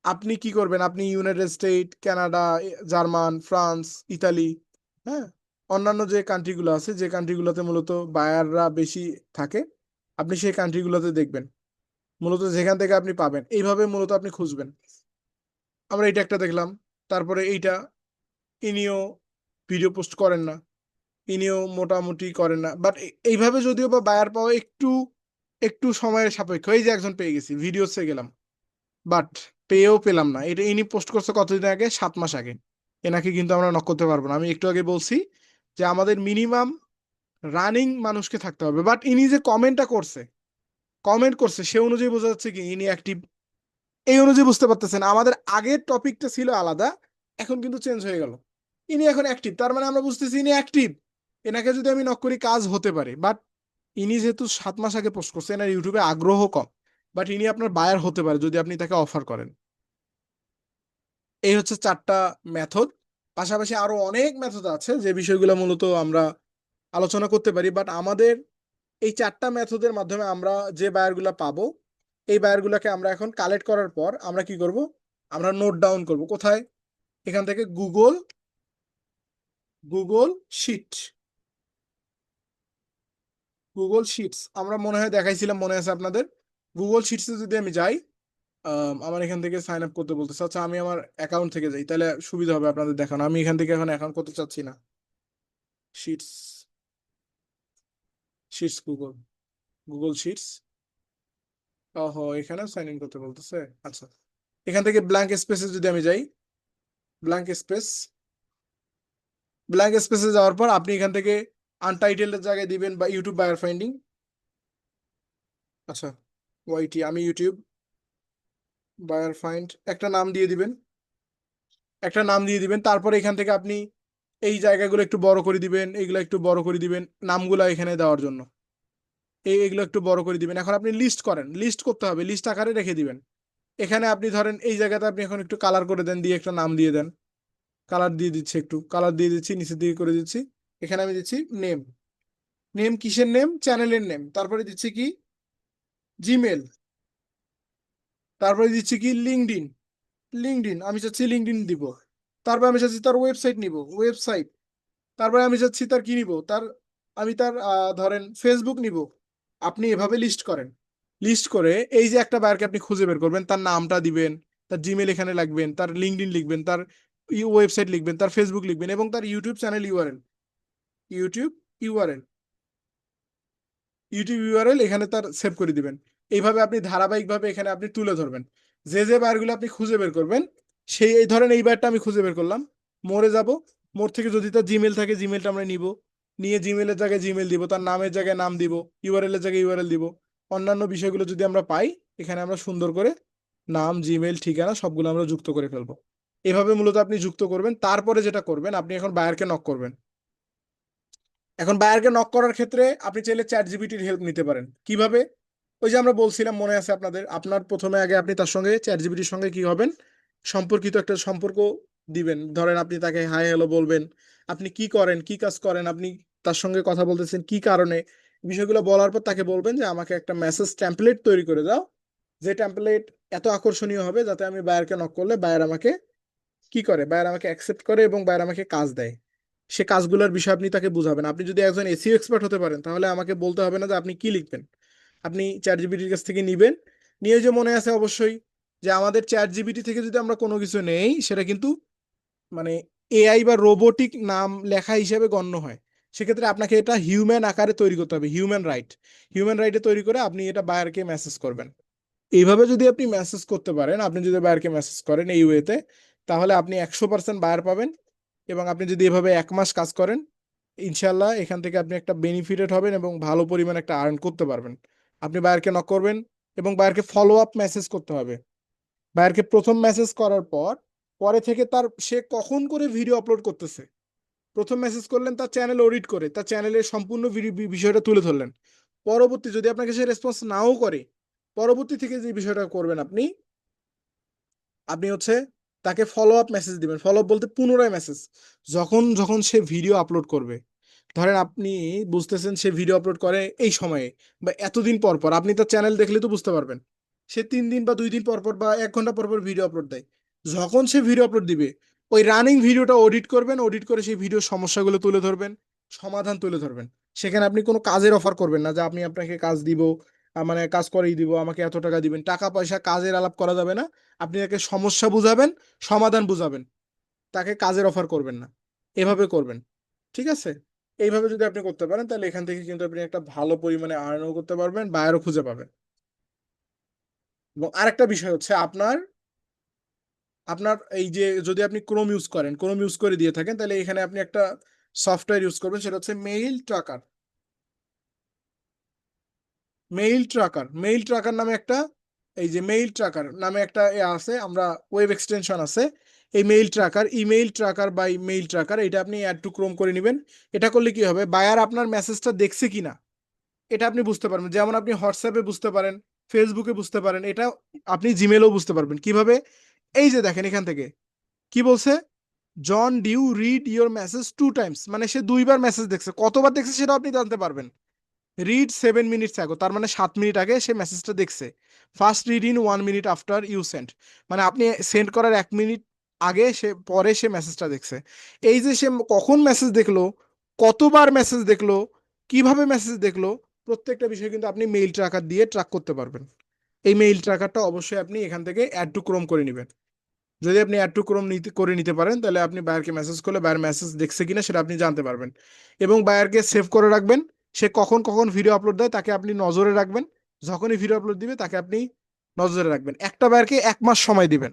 আপনি কি করবেন? আপনি United state, Canada, German, France, Italy, হ্যাঁ, অন্যান্য যে কান্ট্রিগুলো আছে, যে কান্ট্রিগুলোতে মূলত বায়াররা বেশি থাকে, আপনি সেই কান্ট্রিগুলোতে দেখবেন মূলত যেখান থেকে আপনি পাবেন। এইভাবে মূলত আপনি খুঁজবেন। আমরা এটা একটা দেখলাম। তারপরে এইটা, ইনিও ভিডিও পোস্ট করেন না, ইনিও মোটামুটি করেন না, বাট এইভাবে যদিও বা বায়ার পাওয়া একটু একটু সময়ের সাপেক্ষ। এই যে একজন পেয়ে গেছি, ভিডিওসে গেলাম, বাট পেয়েও পেলাম না। এটা ইনি পোস্ট করছে কতদিন আগে? 7 মাস আগে। এনাকে কিন্তু আমরা নক করতে পারবো না। আমি একটু আগে বলছি যে আমাদের মিনিমাম রানিং মানুষকে থাকতে হবে। বাট ইনি যে কমেন্ট করছে সে অনুযায়ী বোঝা যাচ্ছে কি ইনি অ্যাক্টিভ। এই অনুযায়ী বুঝতে পারতেছেন আমাদের আগের টপিকটা ছিল আলাদা, এখন কিন্তু চেঞ্জ হয়ে গেল। ইনি এখন অ্যাক্টিভ, তার মানে আমরা বুঝতেছি ইনি অ্যাক্টিভ। এনাকে যদি আমি নক করি কাজ হতে পারে। বাট ইনি যেহেতু 7 মাস আগে পোস্ট করছে, এনার ইউটিউবে আগ্রহ কম, বাট ইনি আপনার বায়ার হতে পারে যদি আপনি তাকে অফার করেন। এই হচ্ছে 4টা মেথড। পাশাপাশি আরো অনেক মেথড আছে যে বিষয়গুলো মূলত আমরা আলোচনা করতে পারি, বাট আমাদের এই 4টা মেথডের মাধ্যমে আমরা যে বায়ারগুলো পাবো, এই বায়ারগুলোকে আমরা এখন কালেক্ট করার পর আমরা কি করব? আমরা নোট ডাউন করব। কোথায়? এখান থেকে গুগল শিট, গুগল শিটস আমরা মনে হয় দেখাইছিলাম, মনে আছে আপনাদের? গুগল শিটসে যদি আমি যাই, আমার এখান থেকে সাইন আপ করতে বলতেছে। আচ্ছা, আমি আমার অ্যাকাউন্ট থেকে যাই, তাহলে সুবিধা হবে আপনাদের দেখানো। আমি এখান থেকে এখন অ্যাকাউন্ট করতে চাচ্ছি না। Shits, shits Google, Google shits. ওহো, এখানেও সাইন ইন করতে বলতেছে। আচ্ছা, এখান থেকে ব্ল্যাঙ্ক স্পেসে যদি আমি যাই, ব্ল্যাঙ্ক স্পেস, ব্ল্যাঙ্ক স্পেসে যাওয়ার পর আপনি এখান থেকে আনটাইটেলের জায়গায় দিবেন বা ইউটিউব বায়ার ফাইন্ডিং। আচ্ছা, ওয়াইটি, আমি ইউটিউব বায়ার ফাইন্ড একটা নাম দিয়ে দিবেন, একটা নাম দিয়ে দিবেন। তারপরে এখান থেকে আপনি এই জায়গাগুলো একটু বড় করে দিবেন, এইগুলো একটু বড় করে দিবেন নামগুলো এখানে দেওয়ার জন্য। এইগুলো একটু বড় করে দিবেন। এখন আপনি লিস্ট করেন, লিস্ট করতে হবে, লিস্ট আকারে রেখে দিবেন। এখানে আপনি ধরেন এই জায়গাতে আপনি এখন একটু কালার করে দেন, দিয়ে একটা নাম দিয়ে দেন। কালার দিয়ে দিচ্ছি, একটু কালার দিয়ে দিচ্ছি, নিচের দিকে করে দিচ্ছি। এখানে আমি দিচ্ছি নেম। নেম কিসের নেম? চ্যানেলের নেম। তারপরে দিচ্ছি কি জিমেল। তারপরে দিচ্ছি কি লিঙ্কডইন। লিঙ্কডইন আমি চাচ্ছি লিঙ্কডইন দিব। তারপর আমি চাচ্ছি তার ওয়েবসাইট নিব, ওয়েবসাইট। তারপরে আমি চাচ্ছি তার কি নিব, তার আমি তার ধরেন ফেসবুক নিব। আপনি এভাবে লিস্ট করেন। লিস্ট করে এই যে একটা বায়ারকে আপনি খুঁজে বের করবেন, তার নামটা দিবেন, তার জিমেল এখানে লিখবেন, তার লিঙ্কডইন লিখবেন, তার ওয়েবসাইট লিখবেন, তার ফেসবুক লিখবেন এবং তার YouTube channel URL, YouTube URL, YouTube URL এখানে তার সেভ করে দিবেন। এইভাবে আপনি ধারাবাহিকভাবে এখানে আপনি তুলে ধরবেন। যে যে বারগুলো আপনি খুঁজে বের করবেন, সেই এই ধরেন এই বারটা আমি খুঁজে বের করলাম, মোড়ে যাব। মোড় থেকে যদি তার জিমেল থাকে জিমেলটা আমরা নিব, নিয়ে জিমেলের জায়গায় জিমেল দিব, তার নামের জায়গায় নাম দিব, ইউআরএল এর জায়গায় ইউআরএল দিব। অন্যান্য বিষয়গুলো যদি আমরা পাই, এখানে আমরা সুন্দর করে নাম, জিমেল, ঠিকানা সবগুলো আমরা যুক্ত করে ফেলবো। এভাবে মূলত আপনি যুক্ত করবেন। তারপরে যেটা করবেন, আপনি এখন বায়ারকে নক করবেন। এখন বায়ারকে নক করার ক্ষেত্রে আপনি চাইলে চ্যাট জিপিটির হেল্প নিতে পারেন। কিভাবে? ওই যে আমরা বলছিলাম, মনে আছে আপনাদের, আপনার প্রথমে আগে আপনি তার সঙ্গে চ্যাট জিপিটির সঙ্গে কি হবেন, সম্পর্কিত একটা সম্পর্ক দিবেন। ধরেন আপনি তাকে হাই হ্যালো বলবেন, আপনি কি করেন, কি কাজ করেন, আপনি তার সঙ্গে কথা বলতেছেন কি কারণে, বিষয়গুলো বলার পর তাকে বলবেন যে আমাকে একটা মেসেজ টেমপ্লেট তৈরি করে দাও, যে টেমপ্লেট এত আকর্ষণীয় হবে যাতে আমি বায়ারকে নক করলে বায়ার আমাকে কি করে, বায়ার আমাকে অ্যাকসেপ্ট করে এবং বায়ার আমাকে কাজ দেয়। সে কাজগুলোর বিষয় আপনি তাকে বুঝাবেন। আপনি যদি একজন এসইও এক্সপার্ট হতে পারেন, তাহলে আমাকে বলতে হবে না যে আপনি কি লিখবেন। আপনি চ্যাট জিপিটির কাছ থেকে নিবেন, নিয়ে যে মনে আছে অবশ্যই যে আমাদের চ্যাট জিপিটি থেকে যদি আমরা কোনো কিছু নেই, সেটা কিন্তু মানে এআই বা রোবোটিক নাম লেখা হিসেবে গণ্য হয়। সেক্ষেত্রে আপনাকে এটা হিউম্যান আকারে তৈরি করতে হবে, হিউম্যান রাইট। হিউম্যান রাইটে তৈরি করে আপনি এটা বায়ারকে মেসেজ করবেন। এইভাবে যদি আপনি মেসেজ করতে পারেন, আপনি যদি বায়ারকে মেসেজ করেন এই ওয়েতে, তাহলে আপনি 100% বায়ার পাবেন। এবং আপনি যদি এভাবে 1 মাস কাজ করেন, ইনশাল্লাহ এখান থেকে আপনি একটা বেনিফিটেড হবেন এবং ভালো পরিমাণে একটা আর্ন করতে পারবেন। আপনি বায়ারকে নক করবেন এবং বায়ারকে ফলো আপ মেসেজ করতে হবে। বায়ারকে প্রথম মেসেজ করার পর পরে থেকে তার সে কখন করে ভিডিও আপলোড করতেছে, প্রথম মেসেজ করলেন তার চ্যানেল অডিট করে, তার চ্যানেলের সম্পূর্ণ বিষয়টা তুলে ধরলেন। পরবর্তী যদি আপনাকে সে রেসপন্স নাও করে, পরবর্তী থেকে যে বিষয়টা করবেন আপনি, আপনি হচ্ছে তাকে ফলো আপ মেসেজ দিবেন। ফলো আপ বলতে পুনরায় মেসেজ, যখন যখন সে ভিডিও আপলোড করবে। ধরেন আপনি বুঝতেছেন সে ভিডিও আপলোড করে এই সময়ে বা এতদিন পর পর, আপনি তার চ্যানেল দেখলে তো বুঝতে পারবেন সে 3 দিন বা 2 দিন পর পর বা 1 ঘন্টা পর পর ভিডিও আপলোড দেয়। যখন সে ভিডিও আপলোড দিবে, ওই রানিং ভিডিওটা অডিট করবেন, অডিট করে সেই ভিডিওর সমস্যাগুলো তুলে ধরবেন, সমাধান তুলে ধরবেন। সেখানে আপনি কোনো কাজের অফার করবেন না যে আমি আপনাকে কাজ দিব, মানে কাজ করেই দিব, আমাকে এত টাকা দিবেন, টাকা পয়সা কাজের আলাপ করা যাবে না। আপনি তাকে সমস্যা বুঝাবেন, সমাধান বুঝাবেন, তাকে কাজের অফার করবেন না। এভাবে করবেন, ঠিক আছে? এইভাবে যদি আপনি করতে পারেন, তাহলে এখান থেকে কিন্তু আপনি একটা ভালো পরিমাণে আর্নও করতে পারবেন, বায়ারও খুঁজে পাবেন। এবং আরেকটা বিষয় হচ্ছে আপনার, আপনার এই যে যদি আপনি ক্রোম ইউজ করেন, ক্রোম ইউজ করে দিয়ে থাকেন, তাহলে এখানে আপনি একটা সফটওয়্যার ইউজ করবেন, সেটা হচ্ছে mail trucker. Mail trucker, mail trucker নামে একটা, এই যে মেইল ট্রাকার নামে একটা আছে, আমরা ওয়েব এক্সটেনশন আছে। এই মেইল ট্রাকার, ইমেইল ট্রাকার বা মেইল ট্রাকার, এটা আপনি অ্যাড টু ক্রোম করে নেবেন। এটা করলে কি হবে, বায়ার আপনার মেসেজটা দেখছে কিনা এটা আপনি বুঝতে পারবেন। যেমন আপনি হোয়াটসঅ্যাপে বুঝতে পারেন, ফেসবুকে বুঝতে পারেন, এটা আপনি জিমেলেও বুঝতে পারবেন। কিভাবে? এই যে দেখেন এখান থেকে কি বলছে, John Doe read your message 2 times, মানে সে 2বার মেসেজ দেখছে, কতবার দেখছে সেটা আপনি জানতে পারবেন। রিড 7 মিনিটস আগে, তার মানে 7 মিনিট আগে সে মেসেজটা দেখছে। First read in 1 minute after you send, মানে আপনি সেন্ড করার 1 মিনিট আগে সে, পরে সে মেসেজটা দেখছে। এই যে সে কখন মেসেজ দেখলো, কতবার মেসেজ দেখলো, কিভাবে মেসেজ দেখলো, প্রত্যেকটা বিষয় কিন্তু আপনি মেইল ট্র্যাকার দিয়ে ট্র্যাক করতে পারবেন। এই মেইল ট্র্যাকারটা অবশ্যই আপনি এখান থেকে অ্যাড টু ক্রোম করে নেবেন। যদি আপনি অ্যাড টু ক্রোম করে নিতে পারেন, তাহলে আপনি বায়ারকে মেসেজ করলে বায়ার মেসেজ দেখছে কিনা সেটা আপনি জানতে পারবেন। এবং বায়ারকে সেভ করে রাখবেন। সে কখন কখন ভিডিও আপলোড দেয় তাকে আপনি নজরে রাখবেন। যখনই ভিডিও আপলোড দিবে তাকে আপনি নজরে রাখবেন। একটা বায়ারকে 1 মাস সময় দিবেন।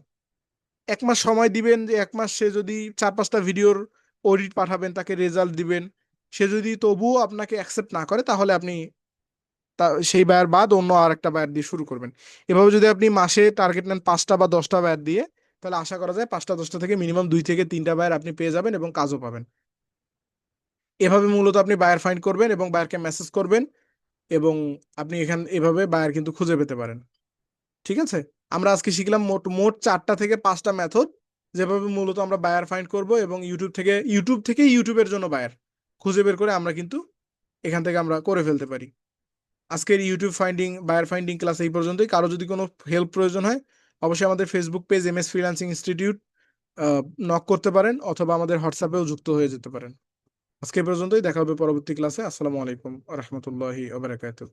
1 মাস সময় দিবেন, যে 1 মাস সে যদি 4-5টা ভিডিওর অডিট পাঠাবেন, তাকে রেজাল্ট দিবেন। সে যদি তবুও আপনাকে অ্যাকসেপ্ট না করে, তাহলে আপনি সেই বায়ার বাদ অন্য আর একটা বায়ার দিয়ে শুরু করবেন। এভাবে যদি আপনি মাসে টার্গেট নেন 5টা বা 10টা বায়ার দিয়ে, তাহলে আশা করা যায় 5টা 10টা থেকে মিনিমাম 2 থেকে 3টা বায়ার আপনি পেয়ে যাবেন এবং কাজও পাবেন। এভাবে মূলত আপনি বায়ার ফাইন্ড করবেন এবং বায়ারকে মেসেজ করবেন, এবং আপনি এভাবে বায়ার কিন্তু খুঁজে পেতে পারেন। ঠিক আছে? আমরা আজকে শিখলাম মোট মোট 4টা থেকে 5টা মেথড, যেভাবে মূলত আমরা বায়ার ফাইন্ড করব, এবং ইউটিউব থেকে ইউটিউবের জন্য বায়ার খুঁজে বের করে আমরা কিন্তু এখান থেকে আমরা করে ফেলতে পারি। আজকের ইউটিউব বায়ার ফাইন্ডিং ক্লাস এই পর্যন্তই। কারো যদি কোনো হেল্প প্রয়োজন হয়, অবশ্যই আমাদের Facebook page MS freelancing institute knock করতে পারেন, অথবা আমাদের হোয়াটসঅ্যাপেও যুক্ত হয়ে যেতে পারেন। আজকে এই পর্যন্তই, দেখা হবে পরবর্তী ক্লাসে। আসসালামু আলাইকুম ওয়া রাহমাতুল্লাহি ওয়া বারাকাতুহু।